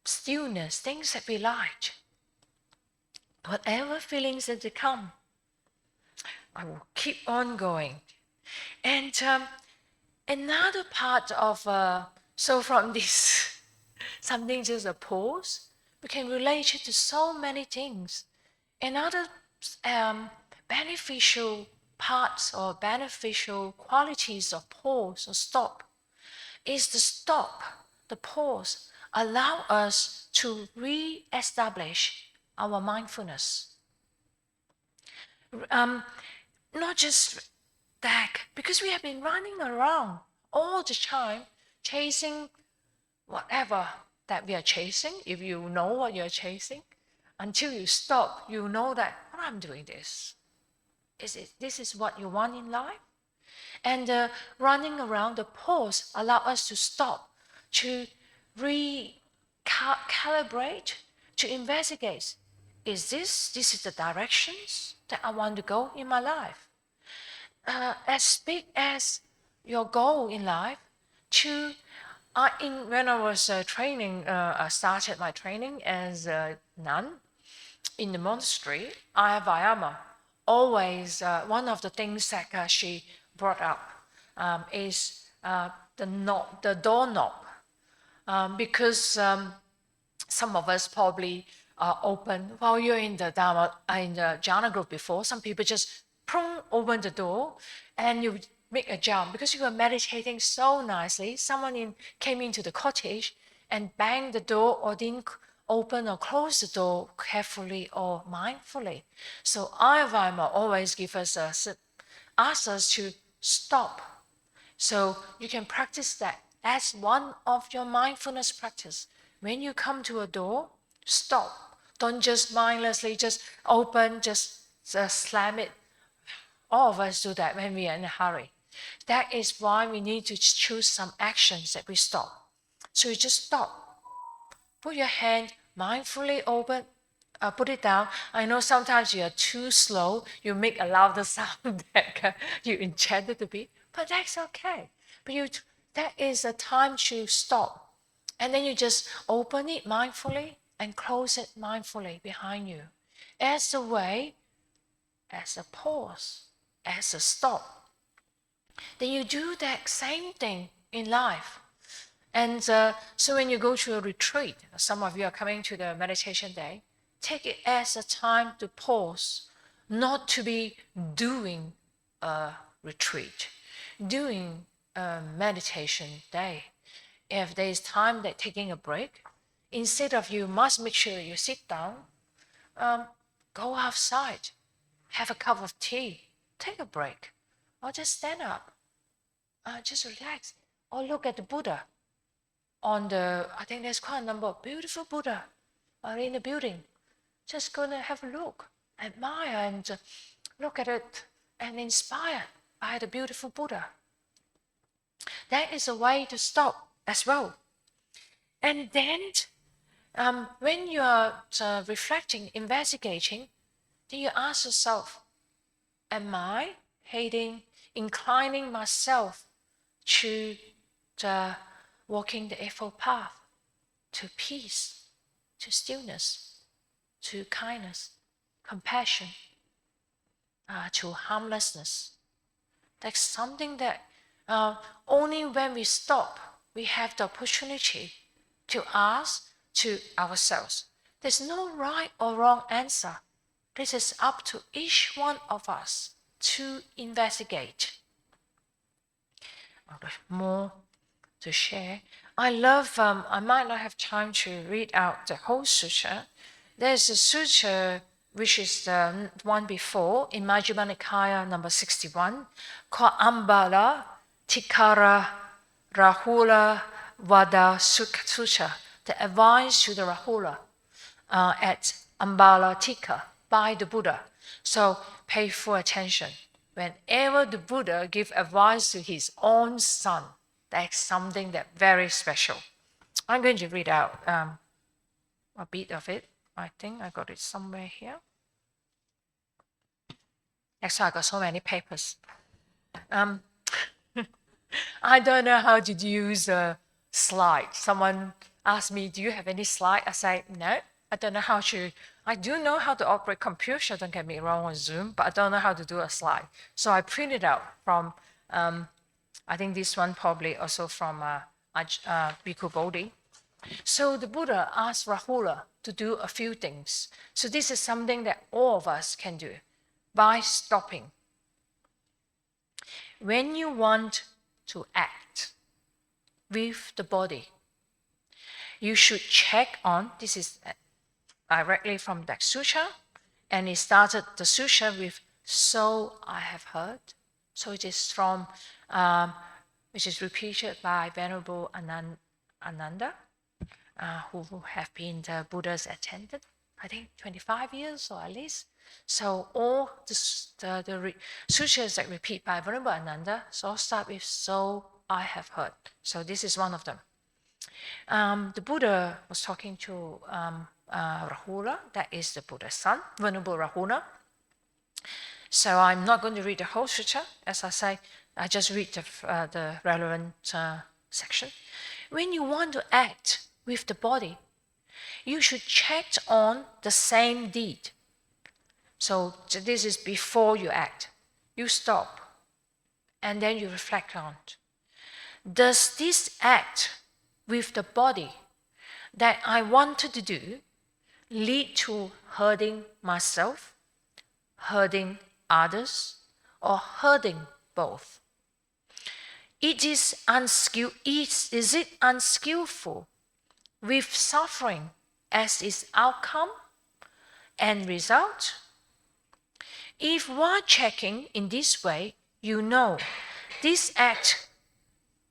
stillness, things that we like, whatever feelings that they come, I will keep on going. And another part of, so from this, something just a pause, we can relate it to so many things. Another beneficial parts or beneficial qualities of pause or stop is the stop, the pause, allow us to re-establish our mindfulness. Not just that, because we have been running around all the time, chasing whatever that we are chasing. If you know what you're chasing, until you stop, you know that I'm doing this. This is what you want in life? And running around the pause allow us to stop, to recalibrate, to investigate. This is the directions that I want to go in my life? As big as your goal in life, when I was training, I started my training as a nun in the monastery. Ayya Vayama, always one of the things that she brought up is the doorknob, because some of us probably open while you're in the Dharma, in the jhana group before. Some people just open the door and you make a jump because you were meditating so nicely. Someone came into the cottage and banged the door or didn't open or close the door carefully or mindfully. So Ayya Vayama always asks us to stop. So you can practice that as one of your mindfulness practice. When you come to a door, stop. Don't just mindlessly just open, just slam it. All of us do that when we are in a hurry. That is why we need to choose some actions that we stop. So you just stop. Put your hand mindfully open, put it down. I know sometimes you are too slow. You make a louder sound that you intended to be, but that's okay. But that is a time to stop. And then you just open it mindfully and close it mindfully behind you. As a way, as a pause, as a stop. Then you do that same thing in life. And so when you go to a retreat, some of you are coming to the meditation day, take it as a time to pause, not to be doing a retreat, doing a meditation day. If there is time that taking a break, instead of you must make sure you sit down, go outside, have a cup of tea, take a break, or just stand up, just relax, or look at the Buddha. I think there's quite a number of beautiful Buddha in the building. Just gonna have a look, admire, and look at it, and inspired by the beautiful Buddha. That is a way to stop as well. And then, when you are reflecting, investigating, then you ask yourself, am I inclining myself to walking the Eightfold Path, to peace, to stillness, to kindness, compassion, to harmlessness? That's something that only when we stop, we have the opportunity to ask to ourselves. There's no right or wrong answer. This is up to each one of us to investigate. More to share. I might not have time to read out the whole sutra. There's a sutra which is the one before in Majjhima Nikaya number 61, called Ambala Tikara Rahula Vada Sutra, the advice to the Rahula at Ambala Tika by the Buddha. So pay full attention. Whenever the Buddha gives advice to his own son, that's something that's very special. I'm going to read out a bit of it. I think I got it somewhere here. Actually, I got so many papers. I don't know how to use a slide. Someone asked me, do you have any slide? I say, no, I don't know how to. I do know how to operate computer, don't get me wrong, on Zoom, but I don't know how to do a slide. So I printed out from, I think this one probably also from Bhikkhu Bodhi. So the Buddha asked Rahula to do a few things. So this is something that all of us can do by stopping. When you want to act with the body, you should check on, this is directly from that sutra, and it started the sutra with, so I have heard. So it is from, which is repeated by Venerable Ananda, who have been the Buddha's attendant, I think 25 years or at least. So all the sutras that repeat by Venerable Ananda, so all start with "so I have heard." So this is one of them. The Buddha was talking to Rahula, that is the Buddha's son, Venerable Rahula. So I'm not going to read the whole sutra. As I say, I just read the relevant section. When you want to act with the body, you should check on the same deed. So this is before you act. You stop, and then you reflect on it. Does this act with the body that I wanted to do lead to hurting myself, hurting others, or hurting both? Is it unskillful with suffering as its outcome and result? If while checking in this way, you know this act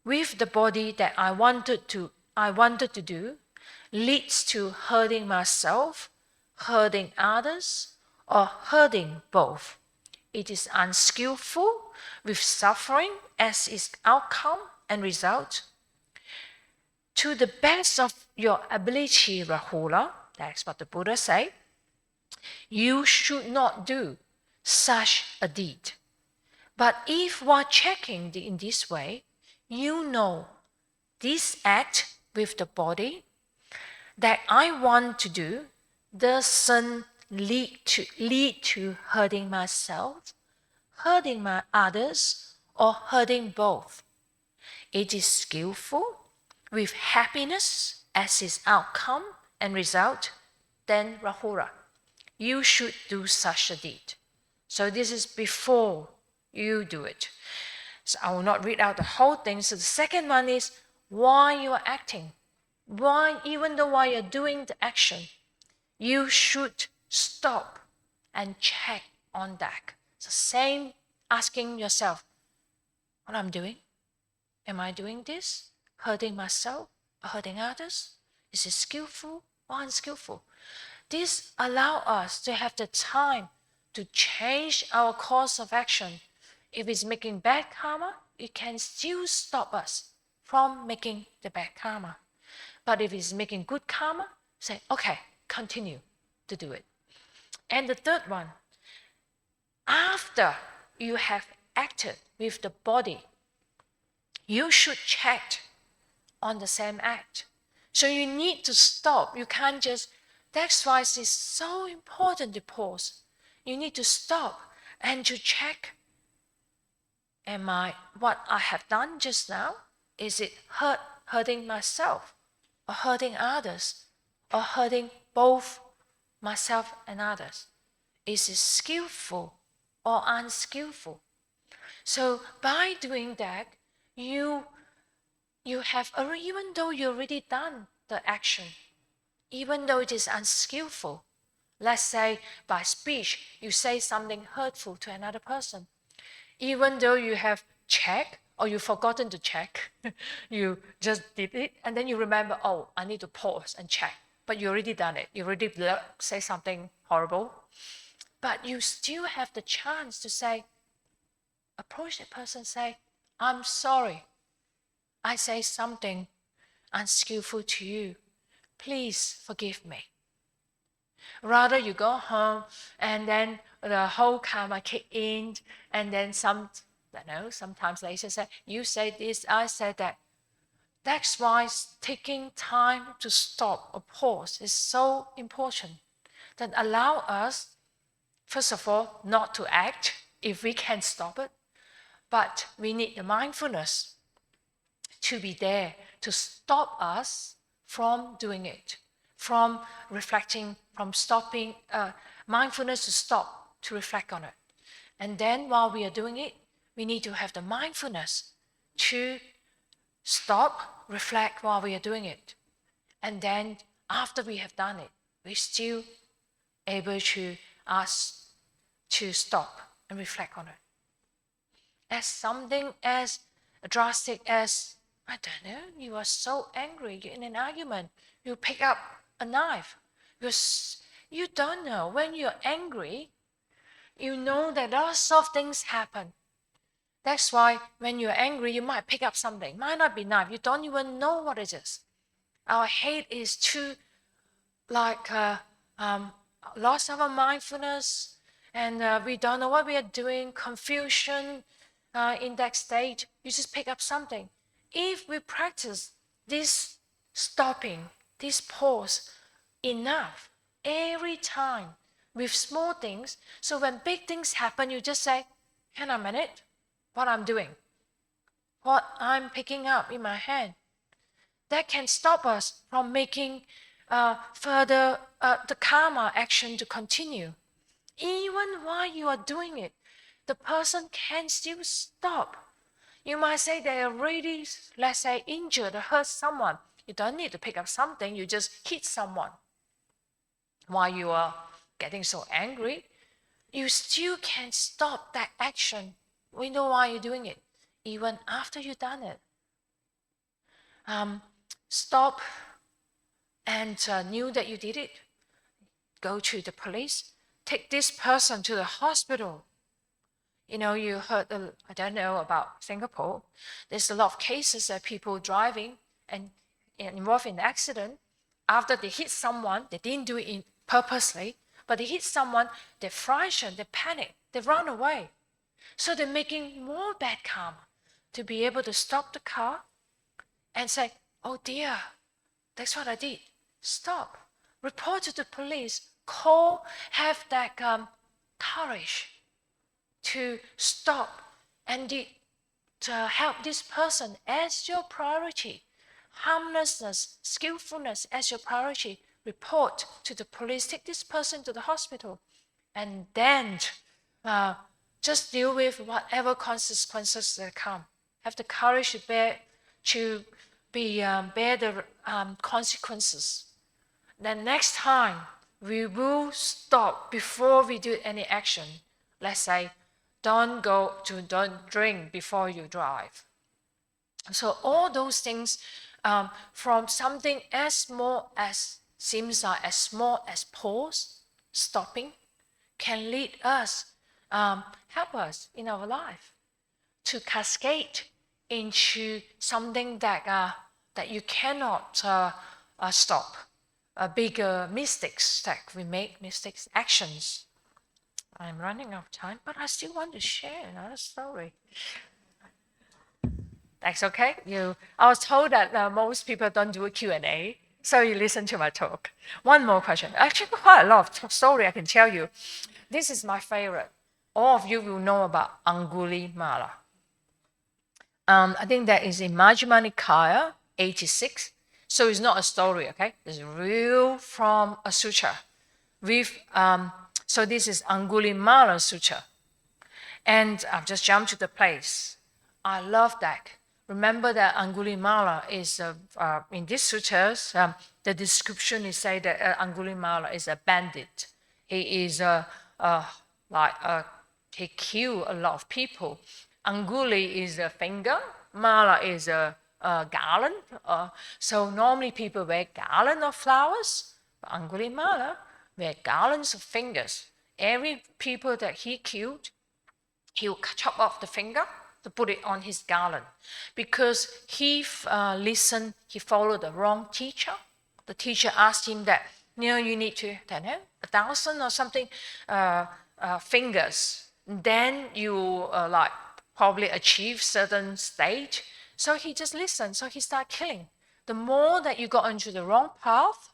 with the body that I wanted to do leads to hurting myself, hurting others, or hurting both. It is unskillful with suffering as its outcome and result. To the best of your ability, Rahula, that's what the Buddha said, you should not do such a deed. But if while checking in this way, you know this act with the body that I want to do doesn't lead to hurting myself, hurting my others, or hurting both. It is skillful with happiness as its outcome and result, then Rahula, you should do such a deed. So this is before you do it. So I will not read out the whole thing. So the second one is why you are acting. Why, even though while you're doing the action, you should stop and check on that. So same asking yourself, what I'm doing? Am I doing this? Hurting myself or hurting others? Is it skillful or unskillful? This allows us to have the time to change our course of action. If it's making bad karma, it can still stop us from making the bad karma. But if it's making good karma, say, okay, continue to do it. And the third one, after you have acted with the body, you should check on the same act. So you need to stop. You can't just, that's why it's so important to pause. You need to stop and to check, what I have done just now, is it hurting myself or hurting others or hurting both myself and others? Is it skillful or unskillful? So by doing that, you have, even though you already done the action, even though it is unskillful, let's say by speech, you say something hurtful to another person, even though you have checked or you've forgotten to check, you just did it, and then you remember, oh, I need to pause and check. But you already done it. You already say something horrible. But you still have the chance to say, approach the person, say, I'm sorry. I say something unskillful to you. Please forgive me. Rather, you go home and then the whole karma kick in, and then sometimes later say, you say this, I said that. That's why taking time to stop or pause is so important. That allow us, first of all, not to act if we can stop it, but we need the mindfulness to be there to stop us from doing it, from reflecting, from stopping, mindfulness to stop, to reflect on it. And then while we are doing it, we need to have the mindfulness to stop, reflect while we are doing it. And then after we have done it, we're still able to ask to stop and reflect on it. As something as drastic as, I don't know, you are so angry, you're in an argument, you pick up a knife, you don't know. When you're angry, you know that lots of things happen. That's why when you're angry, you might pick up something. Might not be knife. You don't even know what it is. Our hate is too loss of our mindfulness, and we don't know what we are doing, confusion in that state. You just pick up something. If we practice this stopping, this pause enough every time with small things, so when big things happen, you just say, hang on a minute, what I'm doing, what I'm picking up in my hand. That can stop us from making further the karma action to continue. Even while you are doing it, the person can still stop. You might say they are already, let's say, injured or hurt someone. You don't need to pick up something, you just hit someone. While you are getting so angry, you still can stop that action. We know why you're doing it, even after you've done it. Stop and knew that you did it. Go to the police. Take this person to the hospital. You know, you heard, I don't know about Singapore. There's a lot of cases of people driving and involved in an accident. After they hit someone, they didn't do it purposely, but they hit someone, they frightened, they panic, they run away. So they're making more bad karma to be able to stop the car and say, oh dear, that's what I did. Stop. Report to the police. Call, have that courage to stop and to help this person as your priority. Harmlessness, skillfulness as your priority. Report to the police. Take this person to the hospital. And then just deal with whatever consequences that come. Have the courage to bear the consequences. Then next time, we will stop before we do any action. Let's say, don't drink before you drive. So all those things, from something as small as pause, stopping, can lead us, help us in our life to cascade into something that you cannot stop. Bigger mistakes that we make, actions. I'm running out of time, but I still want to share another story. That's okay. I was told that most people don't do a Q&A, so you listen to my talk. One more question. Actually, quite a lot of story I can tell you. This is my favorite. All of you will know about Angulimala. I think that is in Majjhima Nikaya 86. So it's not a story, okay? It's real from a sutra. So this is Angulimala Sutra. And I've just jumped to the place. I love that. Remember that Angulimala is, in these sutras, the description is say that Angulimala is a bandit. He is he killed a lot of people. Anguli is a finger, Mala is a garland. So normally people wear garland of flowers, but Angulimala wear garlands of fingers. Every people that he killed, he will chop off the finger to put it on his garland, because he listened, he followed the wrong teacher. The teacher asked him that, you need to, 1,000 or something fingers, then you probably achieve certain stage. So he just listened, so he started killing. The more that you got into the wrong path,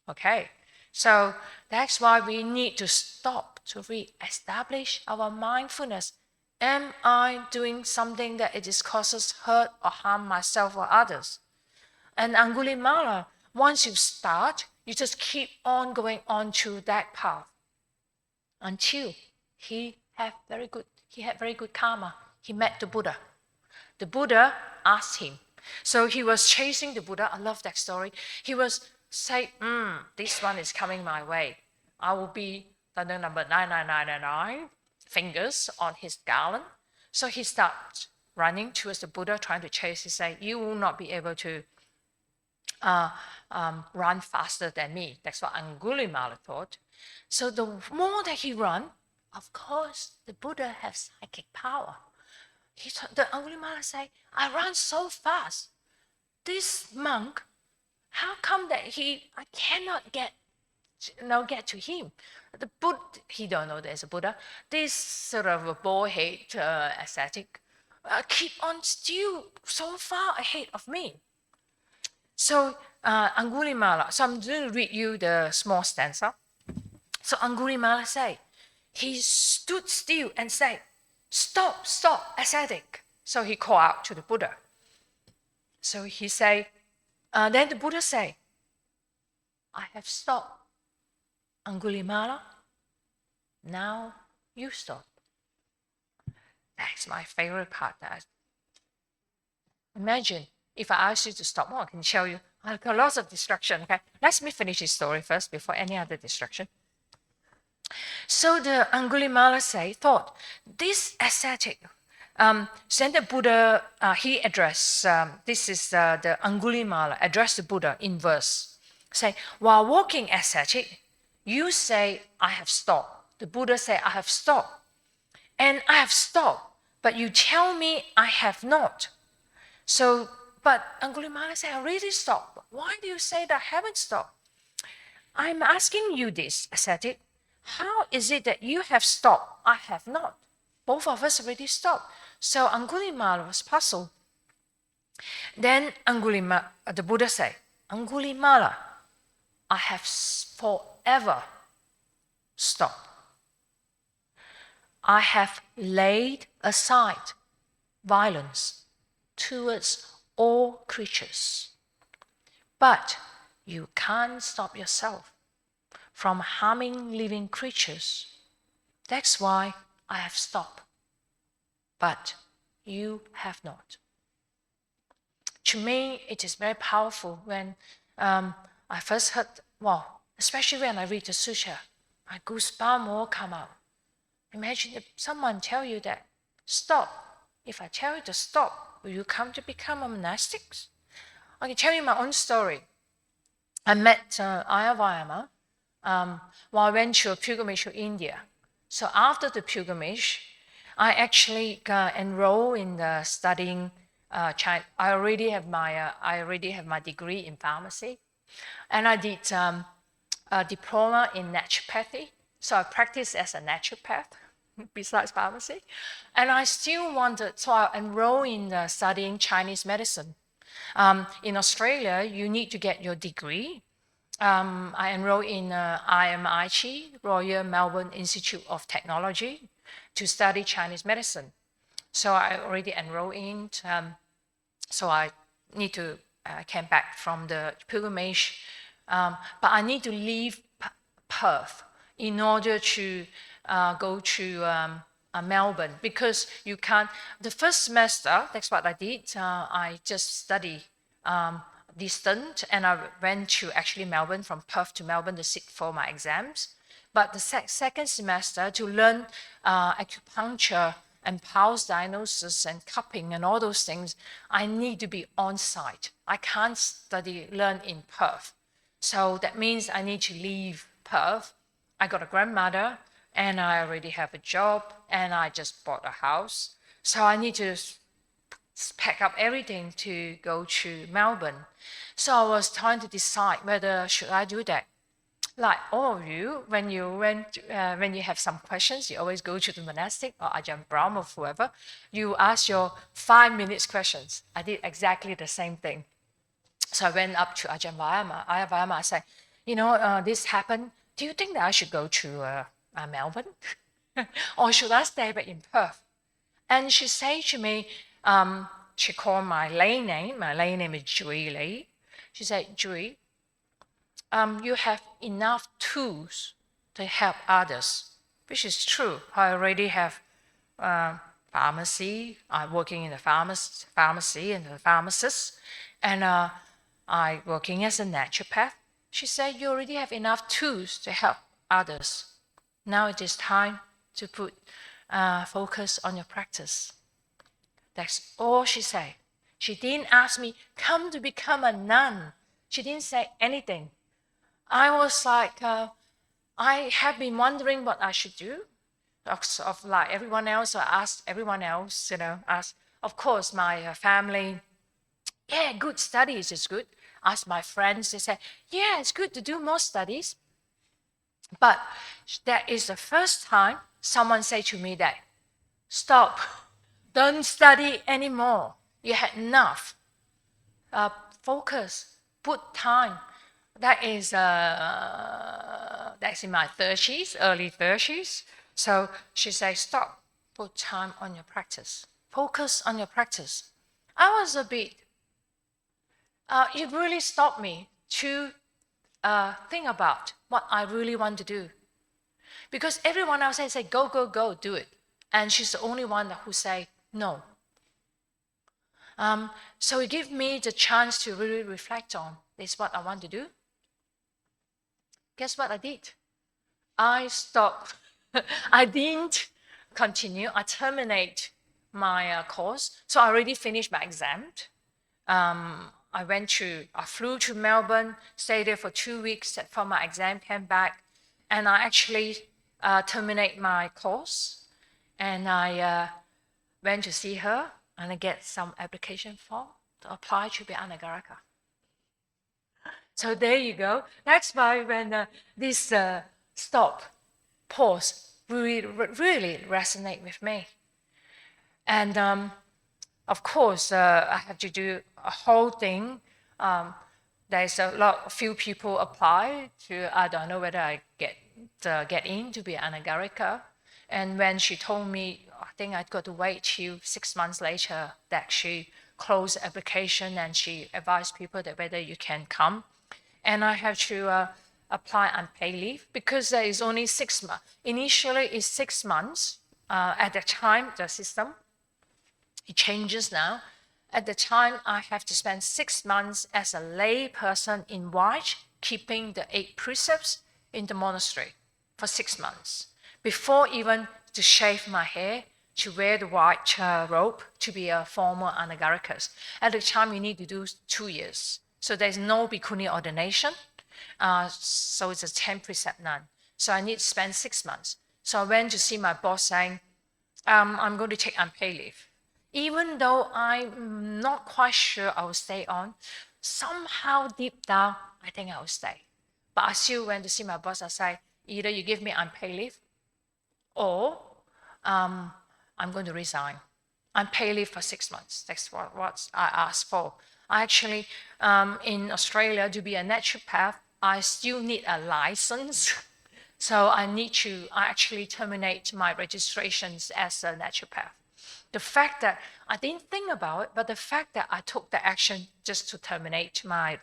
okay, so that's why we need to stop to re-establish our mindfulness. Am I doing something that it is causes hurt or harm myself or others? And Angulimala, once you start, you just keep on going on to that path until he had very good karma. He met the Buddha. The Buddha asked him. So he was chasing the Buddha. I love that story. He was saying, this one is coming my way. I will be the number 9999 fingers on his garland. So he starts running towards the Buddha, trying to chase. He said, you will not be able to run faster than me. That's what Angulimala thought. So the more that he run, of course, the Buddha has psychic power. The Angulimala say, I run so fast. This monk, how come that I cannot get to him? The Buddha, he don't know there's a Buddha. This sort of a bald-head ascetic keep on still so far ahead of me. So Angulimala, so I'm going to read you the small stanza. So Angulimala say, he stood still and said, stop, stop, ascetic. So he called out to the Buddha. So he say, then the Buddha say, I have stopped. Angulimala, now you stop. That's my favorite part. Imagine if I ask you to stop. I can tell you, I've got lots of distraction. Okay, let me finish this story first before any other distraction. So the Angulimala thought, this ascetic, then the Buddha, he addressed, this is the Angulimala, addressed the Buddha in verse. Say, while walking ascetic, you say, I have stopped. The Buddha say, I have stopped. And I have stopped, but you tell me I have not. So, but Angulimala said, I really stopped. Why do you say that I haven't stopped? I'm asking you this, ascetic. How is it that you have stopped? I have not. Both of us already stopped. So Angulimala was puzzled. Then the Buddha said, Angulimala, I have forever stopped. I have laid aside violence towards all creatures. But you can't stop yourself from harming living creatures. That's why I have stopped. But you have not. To me, it is very powerful when I first heard, especially when I read the sutra, my goosebumps all come out. Imagine if someone tell you that, stop. If I tell you to stop, will you come to become a monastic? I can tell you my own story. I met Ayya Vayama while I went to a pilgrimage to India. So after the pilgrimage, I actually enrolled in studying China. I already have my degree in pharmacy, and I did a diploma in naturopathy. So I practiced as a naturopath besides pharmacy, and I still wanted. So I enrolled in studying Chinese medicine. In Australia, you need to get your degree. I enrolled in RMIT, Royal Melbourne Institute of Technology, to study Chinese medicine. So I already enrolled in. So I need to came back from the pilgrimage, but I need to leave Perth in order to go to Melbourne, because you can't. The first semester, that's what I did. I just studied distant, and I went to actually Melbourne, from Perth to Melbourne to sit for my exams. But the second semester, to learn acupuncture and pulse diagnosis and cupping and all those things, I need to be on site. I can't learn in Perth. So that means I need to leave Perth. I got a grandmother, and I already have a job, and I just bought a house. So I need to pack up everything to go to Melbourne. So I was trying to decide whether should I do that. Like all of you, when you have some questions, you always go to the monastic or Ajahn Brahm or whoever. You ask your 5 minutes questions. I did exactly the same thing. So I went up to Ajahn Vayama. Ayya Vayama, I said, this happened. Do you think that I should go to Melbourne? Or should I stay back in Perth? And she said to me, she called my lay name. My lay name is Jui Lei. She said, Jui, you have enough tools to help others, which is true. I already have pharmacy. I'm working in the pharmacy and the pharmacist, and I'm working as a naturopath. She said, you already have enough tools to help others. Now it is time to put focus on your practice. That's all she said. She didn't ask me, come to become a nun. She didn't say anything. I was like, I have been wondering what I should do. Of like everyone else, I asked everyone else, asked, of course, my family, yeah, good studies is good. Asked my friends, they said, yeah, it's good to do more studies. But that is the first time someone said to me that, stop, don't study anymore. You had enough. Focus, put time. That's in my 30s, early 30s. So she said, stop, put time on your practice. Focus on your practice. I was a bit, it really stopped me to think about what I really want to do. Because everyone else said, go, go, go, do it. And she's the only one who said no. So it gave me the chance to really reflect on this, what I want to do. Guess what I did? I stopped. I didn't continue. I terminated my course. So I already finished my exam. I flew to Melbourne, stayed there for 2 weeks for my exam, came back, and I actually terminated my course. And I went to see her, and I get some application form to apply to be anāgārika. So there you go. That's why when this stop, pause, really resonate with me. And of course, I have to do a whole thing. There's a few people apply to, I don't know whether I get in to be anāgārika. And when she told me, I think I'd got to wait till 6 months later that she closed the application and she advised people that whether you can come. And I have to apply unpaid leave because there is only 6 months. Initially, it's 6 months. At the time, the system, it changes now. At the time, I have to spend 6 months as a lay person in white, keeping the 8 precepts in the monastery for 6 months. Before even to shave my hair, to wear the white robe, to be a formal anāgārika. At the time, you need to do 2 years. So there's no Bhikkhuni Ordination. So it's a 10 precept nun. So I need to spend 6 months. So I went to see my boss saying, I'm going to take unpaid leave. Even though I'm not quite sure I will stay on, somehow deep down, I think I will stay. But I still went to see my boss. I said, either you give me unpaid leave, or I'm going to resign. Unpaid leave for 6 months. That's what I asked for. I actually, in Australia, to be a naturopath, I still need a license. So I actually terminate my registrations as a naturopath. The fact that I didn't think about it, but the fact that I took the action just to terminate my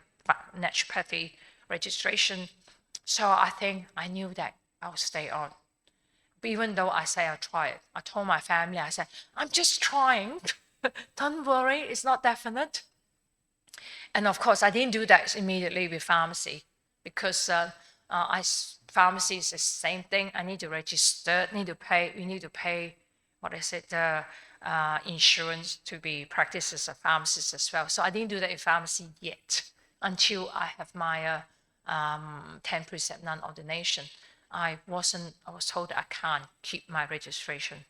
naturopathy registration, so I think I knew that I would stay on. But even though I say I try it, I told my family, I said, I'm just trying. Don't worry, it's not definite. And of course, I didn't do that immediately with pharmacy because pharmacy is the same thing. I need to register, we need to pay, insurance to be practiced as a pharmacist as well. So I didn't do that in pharmacy yet until I have my 10 precept non-ordination. I was told that I can't keep my registration.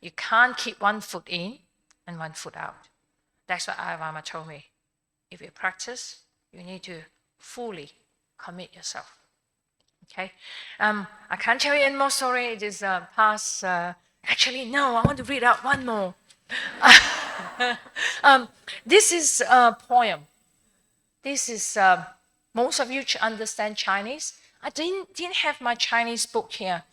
You can't keep one foot in and one foot out. That's what Ayya Vayama told me. If you practice, you need to fully commit yourself. Okay? I can't tell you any more story. It is past. Actually, no, I want to read out one more. This is a poem. This is, most of you understand Chinese. I didn't have my Chinese book here.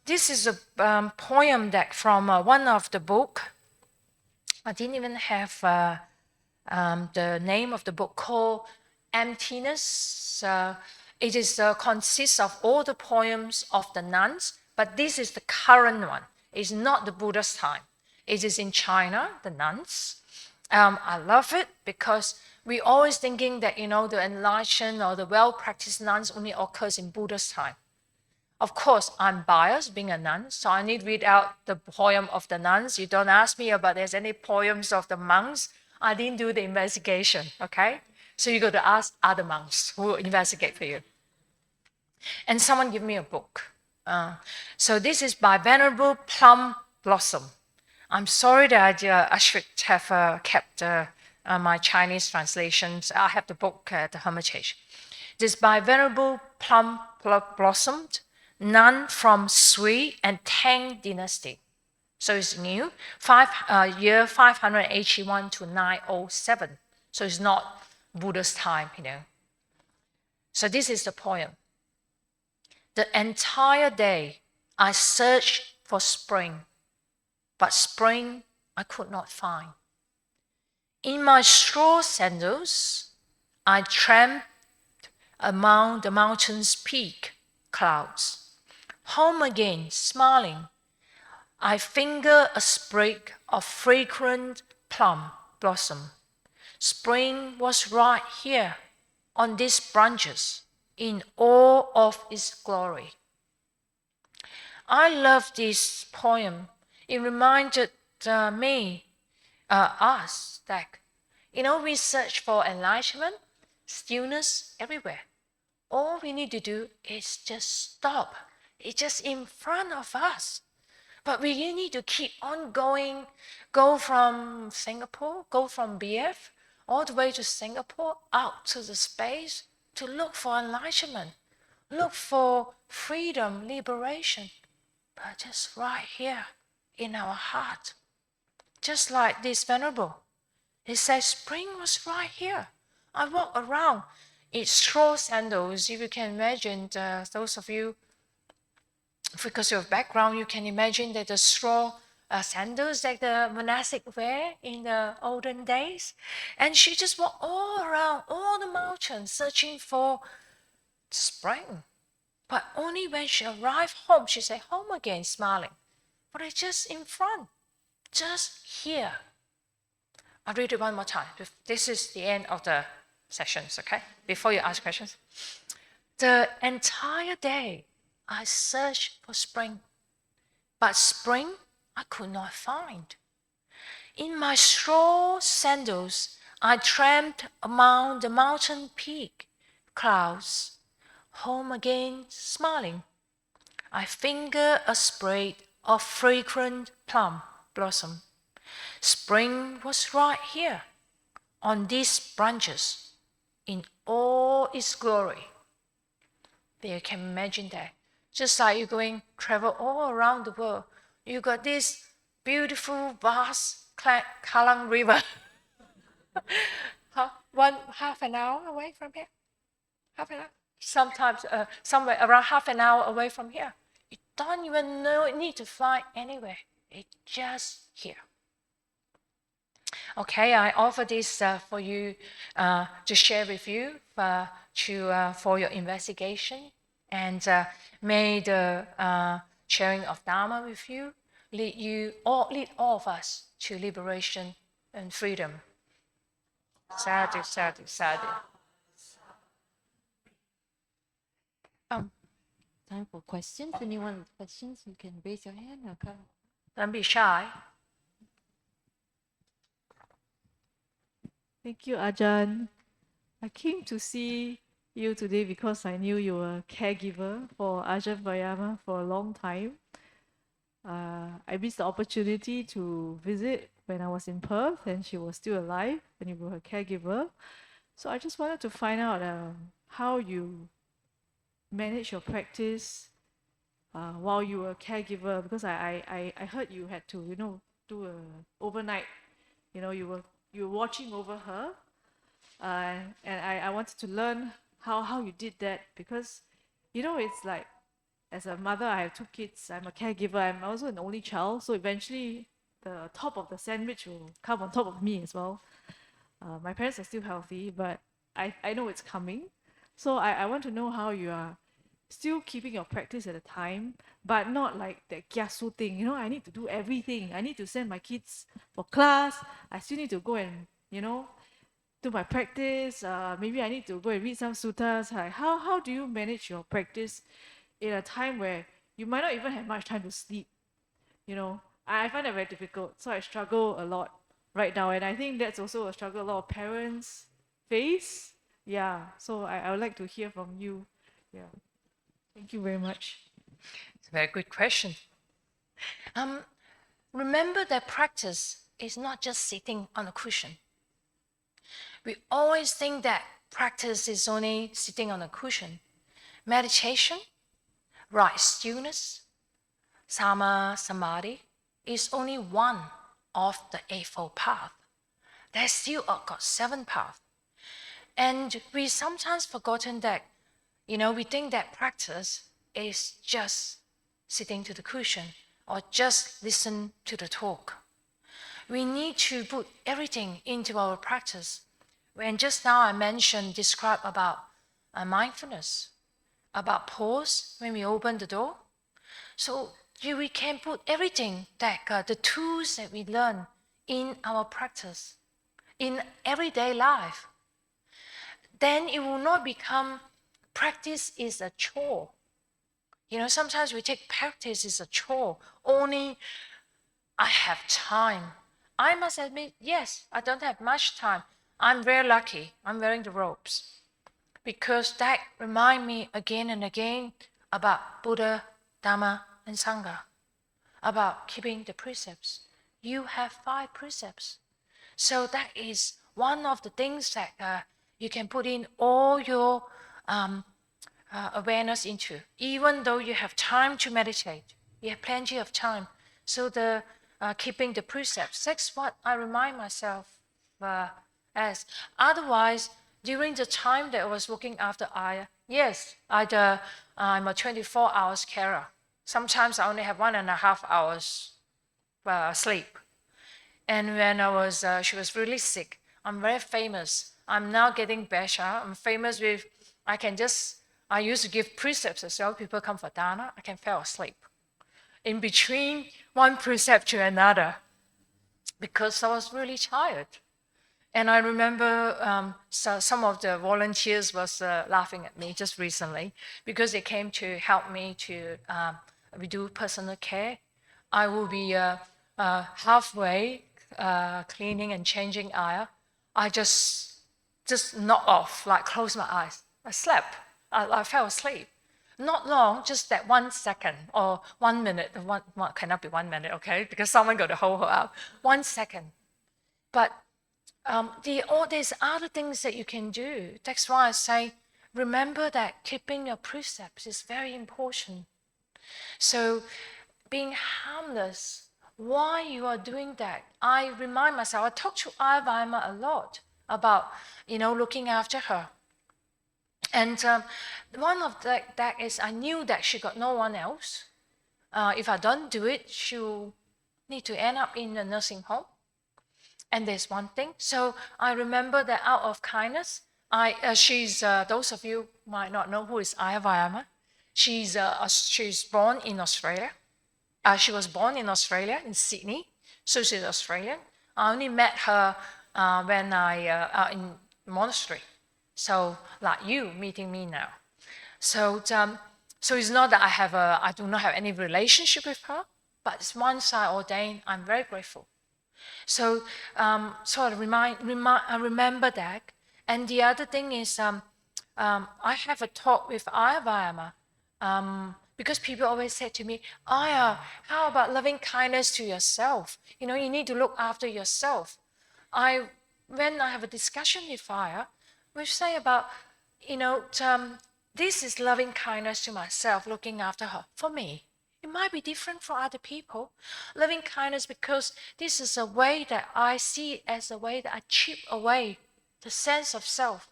This is a poem that from one of the book. I didn't even have the name of the book called Emptiness. It is consists of all the poems of the nuns, but this is the current one. It's not the Buddha's time. It is in China, the nuns. I love it because we always thinking that, the enlightened or the well-practiced nuns only occurs in Buddha's time. Of course, I'm biased being a nun, so I need to read out the poem of the nuns. You don't ask me about there's any poems of the monks. I didn't do the investigation, okay? So you got to ask other monks who will investigate for you. And someone give me a book. So this is by Venerable Plum Blossom. I'm sorry that I should have kept my Chinese translations. I have the book at the Hermitage. This is by Venerable Plum Blossom, nun from Sui and Tang dynasty. So it's new, year 581 to 907. So it's not Buddha's time, So this is the poem. The entire day I searched for spring, but spring I could not find. In my straw sandals, I tramped among the mountain's peak clouds. Home again, smiling, I finger a sprig of fragrant plum blossom. Spring was right here on these branches in all of its glory. I love this poem. It reminded us that, we search for enlightenment, stillness everywhere. All we need to do is just stop. It's just in front of us. But we need to keep on going, go from Singapore, go from BF, all the way to Singapore, out to the space, to look for enlightenment, look for freedom, liberation. But just right here in our heart. Just like this Venerable. He says, spring was right here. I walk around. It's straw sandals. If you can imagine, those of you, because of background, you can imagine that the straw sandals that the monastic wear in the olden days. And she just walked all around all the mountains searching for spring. But only when she arrived home, she said, home again, smiling. But it's just in front, just here. I'll read it one more time. This is the end of the sessions, okay? Before you ask questions. The entire day, I searched for spring, but spring I could not find. In my straw sandals, I tramped among the mountain peak clouds. Home again, smiling, I finger a sprig of fragrant plum blossom. Spring was right here on these branches in all its glory. You can imagine that. Just like you're travel all around the world, you got this beautiful, vast Kallang River. Half an hour away from here. Half an hour. Sometimes somewhere around half an hour away from here. You don't even need to fly anywhere. It's just here. Okay, I offer this for you to share with you for your investigation, and may the sharing of Dharma with you lead all of us to liberation and freedom. Sadhu, sadhu, sadhu. Time for questions. Anyone with questions, you can raise your hand or come. Don't be shy. Thank you, Ajahn. I came to see you today because I knew you were a caregiver for Ayya Vayama for a long time. I missed the opportunity to visit when I was in Perth and she was still alive and you were her caregiver. So I just wanted to find out how you manage your practice while you were a caregiver, because I heard you had to do a overnight, you were watching over her, and I wanted to learn how you did that, because it's like, as a mother, I have 2 kids, I'm a caregiver, I'm also an only child, so eventually the top of the sandwich will come on top of me as well. My parents are still healthy, but I know it's coming. So I want to know how you are still keeping your practice at a time, but not like that kiasu thing. I need to do everything. I need to send my kids for class. I still need to go and, do my practice. Maybe I need to go and read some suttas. How do you manage your practice in a time where you might not even have much time to sleep? I find that very difficult. So I struggle a lot right now. And I think that's also a struggle a lot of parents face? Yeah, so I would like to hear from you. Yeah, thank you very much. It's a very good question. Remember that practice is not just sitting on a cushion. We always think that practice is only sitting on a cushion. Meditation, right stillness, sama samadhi is only one of the Eightfold Path. There's still got 7 paths. And we sometimes forgotten that, we think that practice is just sitting to the cushion or just listen to the talk. We need to put everything into our practice. When just now I described about mindfulness, about pause when we open the door. So we can put everything that the tools that we learn in our practice, in everyday life. Then it will not become practice is a chore. Sometimes we take practice as a chore. Only I have time. I must admit, yes, I don't have much time. I'm very lucky. I'm wearing the robes. Because that reminds me again and again about Buddha, Dhamma, and Sangha. About keeping the precepts. You have 5 precepts. So that is one of the things that you can put in all your awareness into. Even though you have time to meditate, you have plenty of time. So the keeping the precepts, that's what I remind myself as. Otherwise, during the time that I was looking after Ayya, yes, I'm a 24 hours carer. Sometimes I only have 1.5 hours sleep. And when she was really sick, I'm very famous. I'm now getting better. I'm famous with, I used to give precepts as well. People come for dana, I can fall asleep in between one precept to another because I was really tired. And I remember some of the volunteers was laughing at me just recently because they came to help me to we do personal care. I will be halfway cleaning and changing Ayya. I just knock off, like close my eyes. I slept. I fell asleep. Not long, just that 1 second or 1 minute. One cannot be 1 minute, okay? Because someone got to hold her up. 1 second. But all these other things that you can do. That's why I say, remember that keeping your precepts is very important. So being harmless, why you are doing that? I remind myself, I talk to Ayya Vayama a lot about, looking after her. And one of that is I knew that she got no one else. If I don't do it, she'll need to end up in a nursing home. And there's one thing. So I remember that out of kindness, she's those of you might not know who is Ayya Vayama. She's born in Australia. She was born in Australia, in Sydney. So she's Australian. I only met her when I in monastery. So like you meeting me now. So it's not that I do not have any relationship with her, but once I ordained, I'm very grateful. So I remember that. And the other thing is, I have a talk with Ayya Vayama because people always say to me, Ayya, how about loving kindness to yourself? You need to look after yourself. When I have a discussion with Ayya, we say about, this is loving kindness to myself, looking after her. For me, it might be different for other people. Loving kindness because this is a way that I see it as a way that I chip away the sense of self.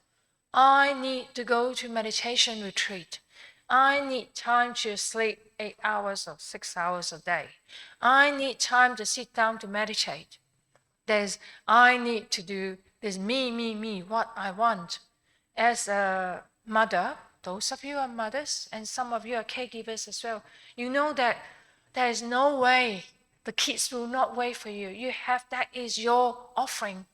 I need to go to meditation retreat. I need time to sleep 8 hours or 6 hours a day. I need time to sit down to meditate. I need to do this me, what I want. As a mother, those of you are mothers, and some of you are caregivers as well. You know that there is no way the kids will not wait for you. That is your offering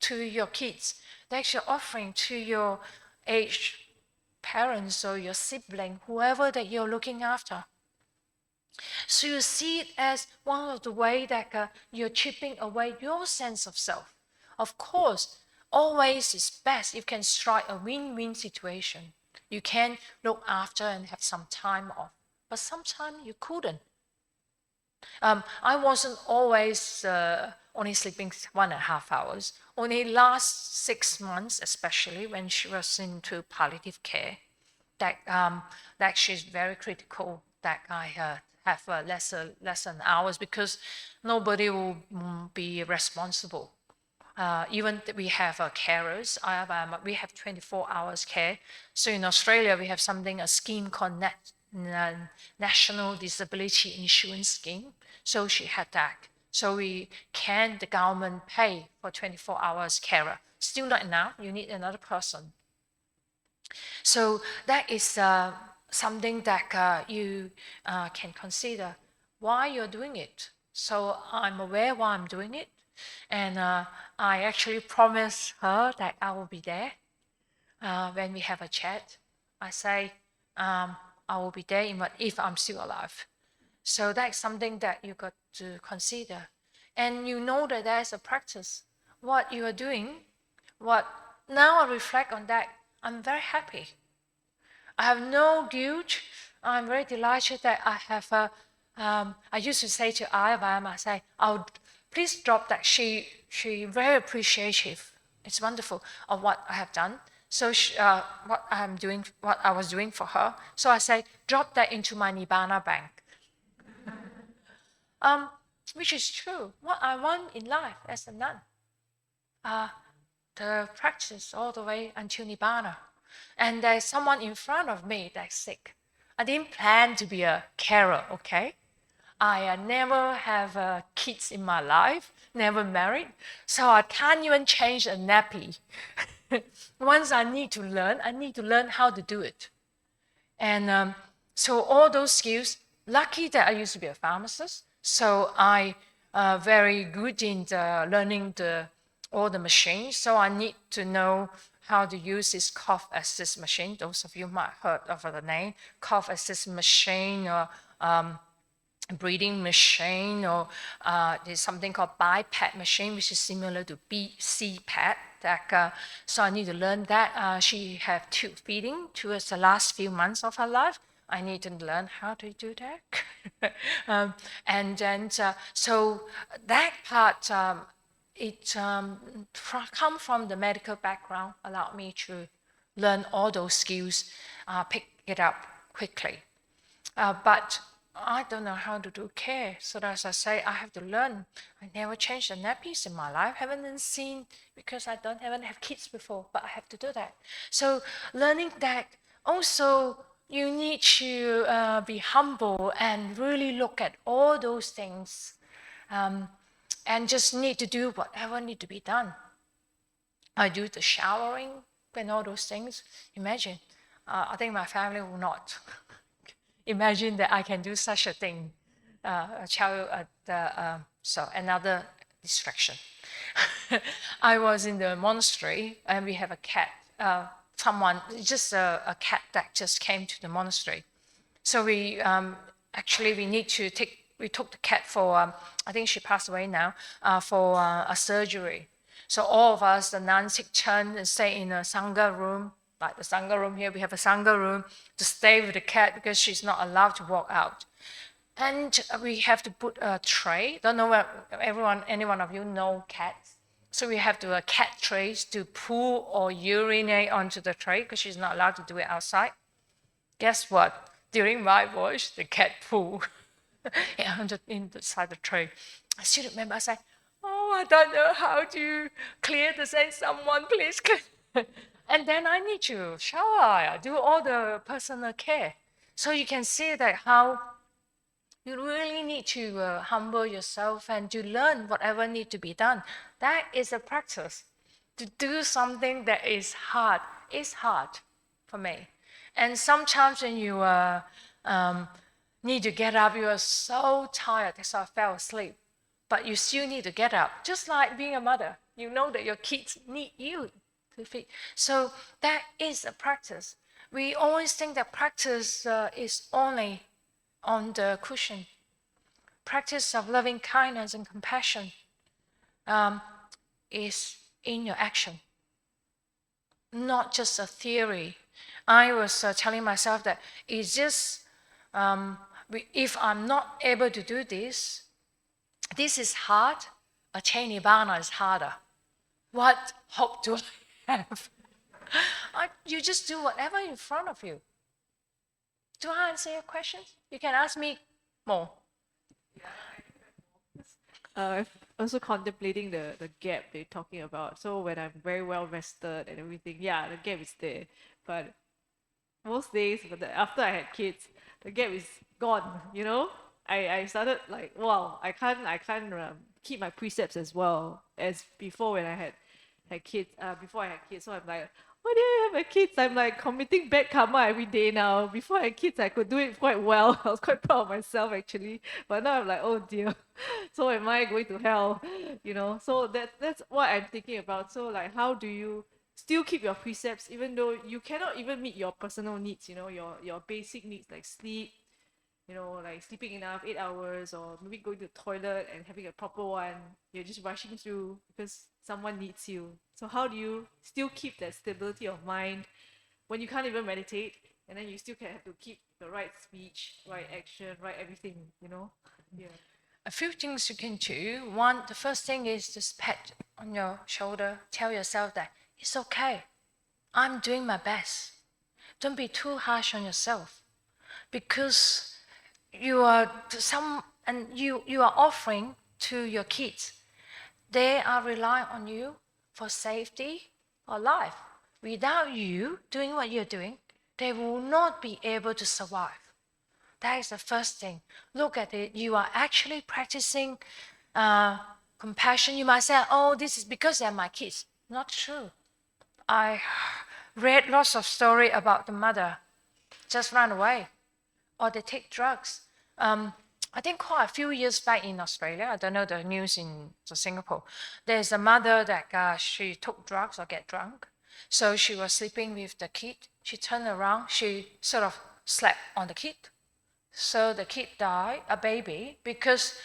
to your kids. That's your offering to your aged parents or your sibling, whoever that you're looking after. So you see it as one of the ways that you're chipping away your sense of self. Of course, always is best. You can strike a win-win situation. You can look after and have some time off, but sometimes you couldn't. I wasn't always only sleeping 1.5 hours. Only last 6 months, especially when she was into palliative care, that she's very critical that I have lesser hours, because nobody will be responsible. Even we have carers. We have 24 hours care. So in Australia, we have something, a scheme called National Disability Insurance Scheme. So she had that. So the government pay for 24 hours carer. Still not enough. You need another person. So that is something that you can consider why you're doing it. So I'm aware why I'm doing it. And I actually promised her that I will be there when we have a chat. I say, I will be there if I'm still alive. So that's something that you got to consider. And you know that there's a practice. What you are doing, now I reflect on that, I'm very happy. I have no guilt. I'm very delighted that I have I used to say to Ayya Vayama, I say, please drop that. She very appreciative. It's wonderful of what I have done. So what I was doing for her. So I say, drop that into my Nibbana bank. Which is true. What I want in life as a nun, the practice all the way until Nibbana. And there's someone in front of me that's sick. I didn't plan to be a carer, okay? I never have kids in my life, never married, so I can't even change a nappy. Once I need to learn how to do it. And so all those skills, lucky that I used to be a pharmacist, so I very good in learning all the machines, so I need to know how to use this cough assist machine. Those of you might have heard of the name, cough assist machine, or breathing machine, or there's something called BiPAP machine, which is similar to CPAP. So I need to learn that. She had tube feeding towards the last few months of her life. I need to learn how to do that. And then, so that part, it come from the medical background, allowed me to learn all those skills, pick it up quickly. But I don't know how to do care. So as I say, I have to learn. I never changed the nappies in my life. Haven't seen, because I haven't have kids before, but I have to do that. So learning that, also you need to be humble and really look at all those things, and just need to do whatever need to be done. I do the showering and all those things. Imagine, I think my family will not imagine that I can do such a thing. So another distraction. I was in the monastery and we have a cat. A cat that just came to the monastery. So we took the cat for, I think she passed away now, for a surgery. So all of us, the nuns, take turn and stay in a Sangha room. Like the Sangha room here, we have a Sangha room to stay with the cat because she's not allowed to walk out. And we have to put a tray. Don't know where any one of you know cats. So we have to cat trays to poo or urinate onto the tray because she's not allowed to do it outside. Guess what? During my voyage, the cat poo inside the tray. I still remember, I said, oh, I don't know how to clear the say, someone please clear. And then I need to shower, do all the personal care. So you can see that how you really need to humble yourself and to learn whatever needs to be done. That is a practice. To do something that is hard for me. And sometimes when you need to get up, you are so tired, so I fell asleep. But you still need to get up. Just like being a mother, you know that your kids need you to feed. So that is a practice. We always think that practice is only on the cushion. Practice of loving kindness and compassion is in your action. not just a theory. I was telling myself that it's just, if I'm not able to do this, this is hard. Attain Nibbana is harder. What hope do I have? You just do whatever in front of you. Do I answer your questions? You can ask me more. Also contemplating the gap they're talking about. So when I'm very well rested and everything, yeah, the gap is there. But most days, after I had kids, the gap is gone. You know, I started like, wow, I can't keep my precepts as well as before when I had kids. Before I had kids, so I'm like, why do I have kids? I'm like committing bad karma every day now. Before I had kids, I could do it quite well. I was quite proud of myself actually. But now I'm like, oh dear, so am I going to hell? You know, so that's what I'm thinking about. So like, how do you still keep your precepts even though you cannot even meet your personal needs? You know, your basic needs like sleep. You know, like sleeping enough, 8 hours, or maybe going to the toilet and having a proper one. You're just rushing through because someone needs you. So how do you still keep that stability of mind when you can't even meditate, and then you still can have to keep the right speech, right action, right everything, you know? Yeah. A few things you can do. One, the first thing is just pat on your shoulder. Tell yourself that it's okay. I'm doing my best. Don't be too harsh on yourself, because you are offering to your kids. They are relying on you for safety or life. Without you doing what you're doing, they will not be able to survive. That is the first thing. Look at it. You are actually practicing compassion. You might say, oh, this is because they're my kids. Not true. I read lots of stories about the mother just run away, or they take drugs. I think quite a few years back in Australia, I don't know the news in Singapore, there's a mother that she took drugs or get drunk. So she was sleeping with the kid. She turned around, she sort of slept on the kid. So the kid died, a baby, because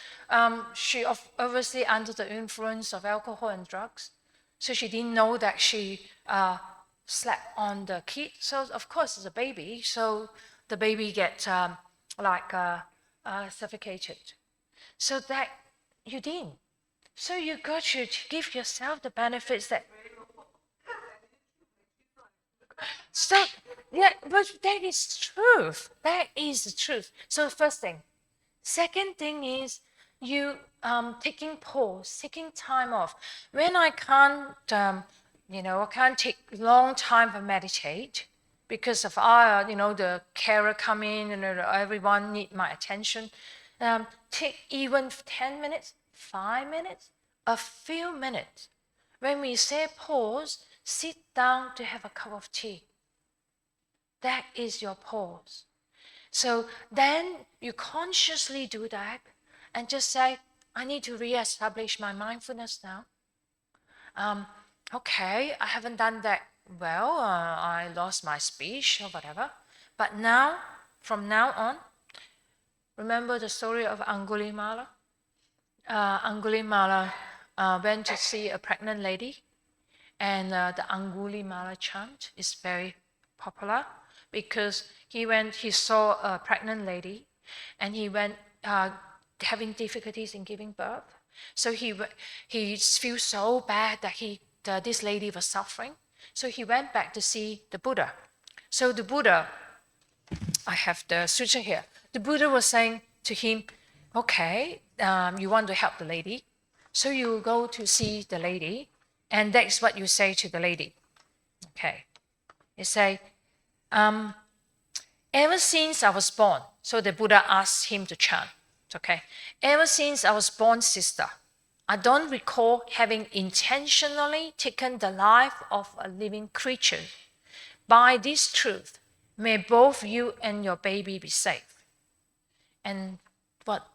she obviously under the influence of alcohol and drugs. So she didn't know that she slept on the kid. So of course it's a baby. So the baby gets suffocated. So that you didn't. So you got to give yourself the benefits that. So yeah, but that is truth. That is the truth. So first thing. Second thing is you taking pause, taking time off. When I can't, I can't take long time to meditate because of the carer come in and everyone need my attention. Take even 10 minutes, 5 minutes, a few minutes. When we say pause, sit down to have a cup of tea. That is your pause. So then you consciously do that and just say, I need to reestablish my mindfulness now. Okay, I haven't done that well. I lost my speech or whatever. But now, from now on, remember the story of Angulimala? Angulimala went to see a pregnant lady, and the Angulimala chant is very popular because he saw a pregnant lady, and he went having difficulties in giving birth. So he feels so bad that this lady was suffering. So he went back to see the Buddha. So the Buddha, I have the sutra here. The Buddha was saying to him, okay, you want to help the lady. So you go to see the lady, and that's what you say to the lady. Okay. You say, ever since I was born, so the Buddha asked him to chant, okay? Ever since I was born, sister, I don't recall having intentionally taken the life of a living creature. By this truth, may both you and your baby be safe. And what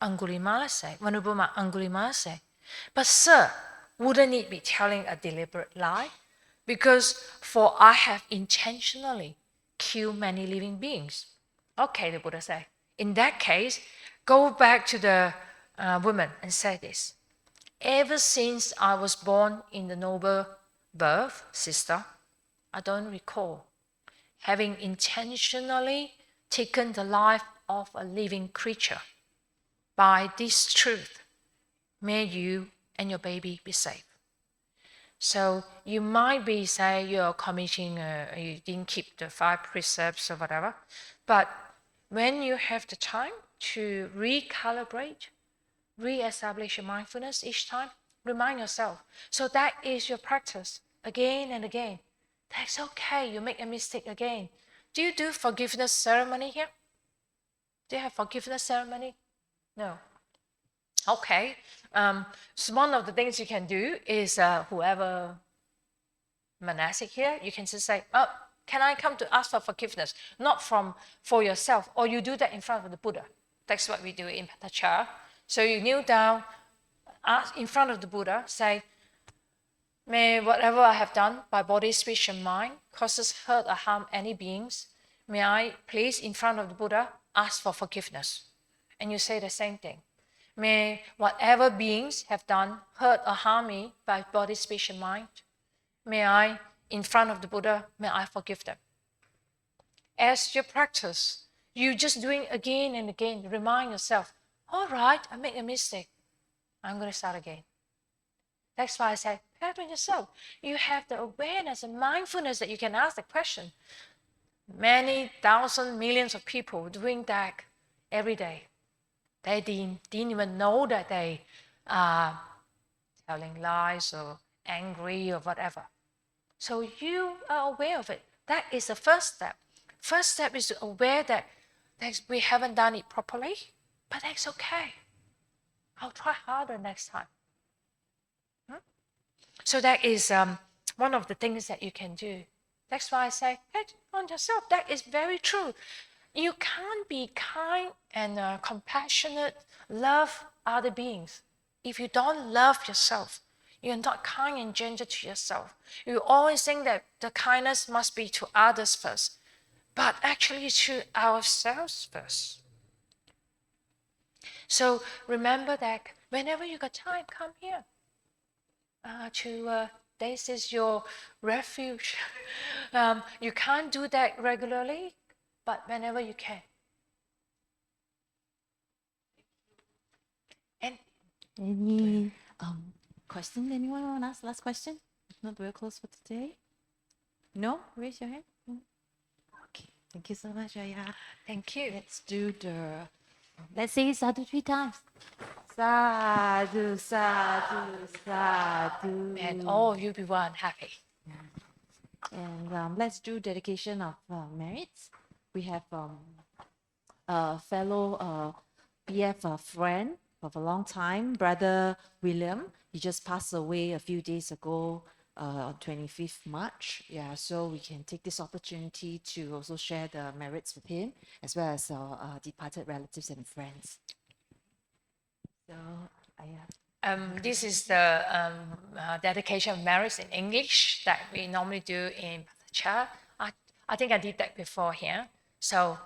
Angulimala said, Venerable Angulimala said, but sir, wouldn't it be telling a deliberate lie? Because for I have intentionally killed many living beings. Okay, the Buddha said, in that case, go back to the woman and say this. Ever since I was born in the noble birth, sister, I don't recall having intentionally taken the life of a living creature. By this truth, may you and your baby be safe. So you might be say you're committing, you didn't keep the 5 precepts or whatever, but when you have the time to recalibrate, re-establish your mindfulness each time, remind yourself. So that is your practice again and again. That's okay, you make a mistake again. Do you do forgiveness ceremony here? Do you have forgiveness ceremony? No. Okay. So one of the things you can do is whoever monastic here, you can just say, oh, can I come to ask for forgiveness? Not for yourself, or you do that in front of the Buddha. That's what we do in Patacara. So you kneel down, ask in front of the Buddha, say, may whatever I have done by body, speech, and mind causes hurt or harm any beings, may I please in front of the Buddha ask for forgiveness. And you say the same thing. May whatever beings have done hurt or harm me by body, speech, and mind, may I, in front of the Buddha, may I forgive them. As you practice, you just doing again and again, remind yourself, all right, I made a mistake. I'm going to start again. That's why I said, pattern yourself. You have the awareness and mindfulness that you can ask the question. Many thousands, millions of people doing that every day. They didn't even know that they are telling lies or angry or whatever. So you are aware of it. That is the first step. First step is to aware that we haven't done it properly, but that's okay. I'll try harder next time. So that is one of the things that you can do. That's why I say, hey, on yourself. That is very true. You can't be kind and compassionate, love other beings. If you don't love yourself, you're not kind and gentle to yourself. You always think that the kindness must be to others first, but actually to ourselves first. So remember that whenever you got time, come here. This is your refuge. You can't do that regularly, but whenever you can. And Any question? Anyone want to ask last question? If not, we're close for today. No? Raise your hand. No? Okay. Thank you so much, Ayya. thank you. Let's say sadhu 3 times. Sadhu, sadhu, sadhu. And all of you be well and happy. And let's do dedication of merits. We have a fellow BF friend of a long time, Brother William. He just passed away a few days ago on 25th March. Yeah, so we can take this opportunity to also share the merits with him, as well as our departed relatives and friends. So, Ayya. This is the dedication of merits in English that we normally do in Patacara. I think I did that before here. So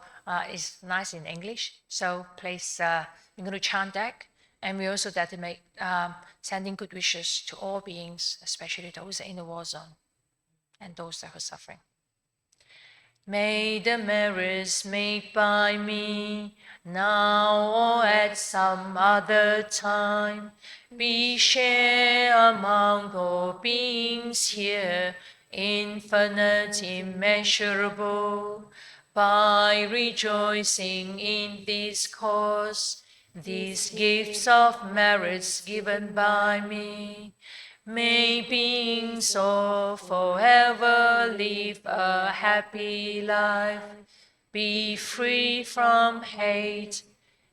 it's nice in English. So please, we're going to chant that. And we also dedicate sending good wishes to all beings, especially those in the war zone and those that are suffering. May the merits made by me, now or at some other time, be shared among all beings here, infinite, immeasurable, by rejoicing in this cause, these gifts of merits given by me. May beings all forever live a happy life, be free from hate,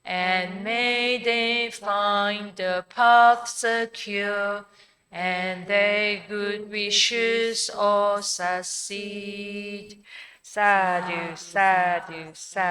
and may they find the path secure, and their good wishes all succeed. Sadhu, sadhu, sadhu.